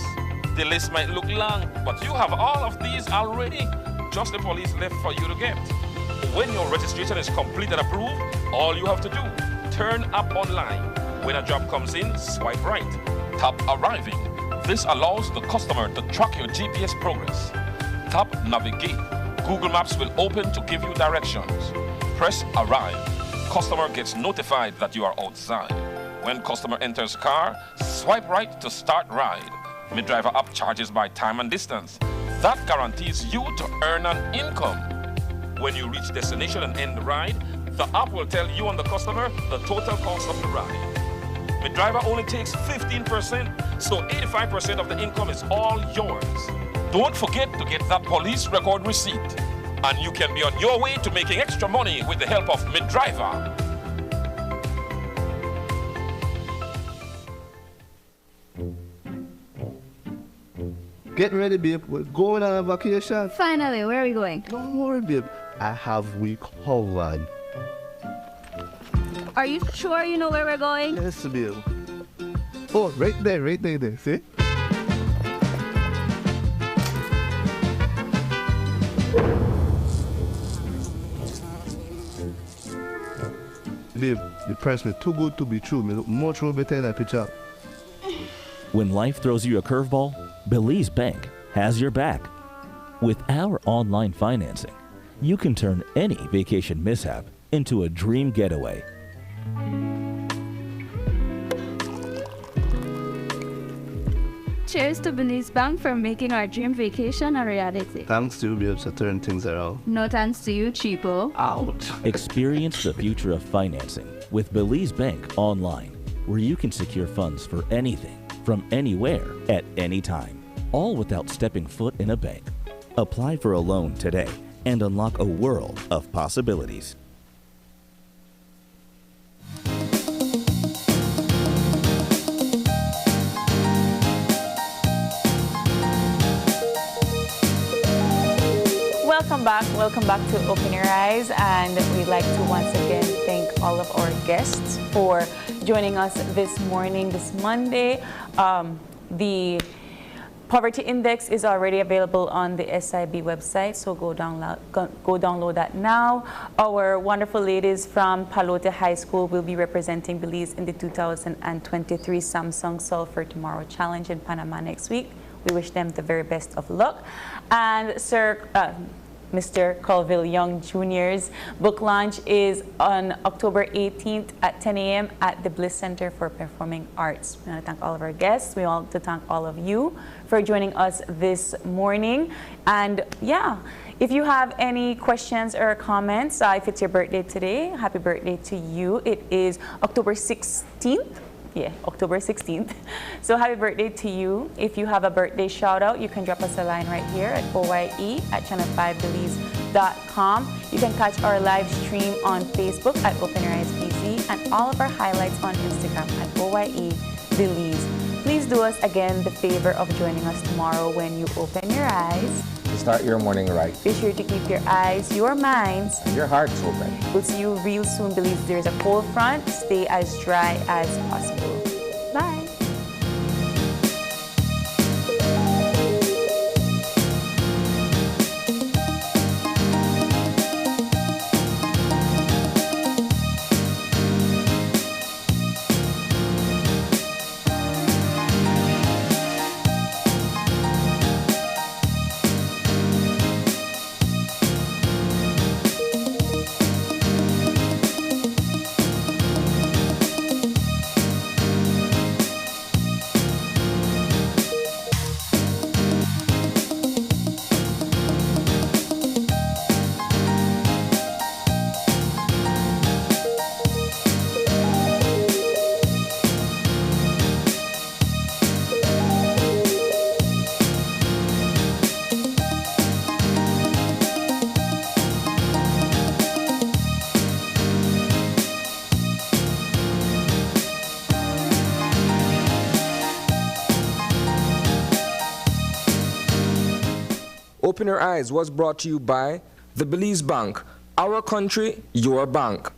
The list might look long, but you have all of these already. Just the police left for you to get. When your registration is complete and approved, all you have to do, turn up online. When a job comes in, swipe right. Tap Arriving. This allows the customer to track your GPS progress. Tap Navigate. Google Maps will open to give you directions. Press Arrive. Customer gets notified that you are outside. When customer enters car, swipe right to start ride. Midriver app charges by time and distance. That guarantees you to earn an income. When you reach destination and end the ride, the app will tell you and the customer the total cost of the ride. Midriver only takes 15%, so 85% of the income is all yours. Don't forget to get that police record receipt. and you can be on your way to making extra money with the help of Midriver. Get ready, babe. We're going on a vacation. Finally, where are we going? Don't worry, babe. I have we covered. Are you sure you know where we're going? Yes, babe. Oh, right there, see? Babe, the price me too good to be true. Me look much more better in that picture. When life throws you a curveball, Belize Bank has your back. With our online financing, you can turn any vacation mishap into a dream getaway. Cheers to Belize Bank for making our dream vacation a reality. Thanks to you, babe, to turn things around. No thanks to you, cheapo. Ouch. Experience the future of financing with Belize Bank online, where you can secure funds for anything, from anywhere, at any time, all without stepping foot in a bank. Apply for a loan today and unlock a world of possibilities. Welcome back to Open Your Eyes, and we'd like to once again thank all of our guests for joining us this morning, this Monday. The Poverty Index is already available on the SIB website, so go download that now. Our wonderful ladies from Palote High School will be representing Belize in the 2023 Samsung Sulphur Tomorrow Challenge in Panama next week. We wish them the very best of luck. And Mr. Colville Young Jr.'s book launch is on October 18th at 10 a.m. at the Bliss Center for Performing Arts. We want to thank all of our guests. We want to thank all of you for joining us this morning. And yeah, if you have any questions or comments, if it's your birthday today, happy birthday to you. It is October 16th. Yeah, October 16th. So happy birthday to you. If you have a birthday shout out, you can drop us a line right here at oye@channel5belize.com. You can catch our live stream on Facebook at Open Your Eyes BZ and all of our highlights on Instagram at OYE Belize. Please do us again the favor of joining us tomorrow when you open your eyes. Start your morning right. Be sure to keep your eyes, your minds, and your hearts open. We'll see you real soon. Belize there's a cold front. Stay as dry as possible. Bye. Open Your Eyes was brought to you by the Belize Bank. Our country, your bank.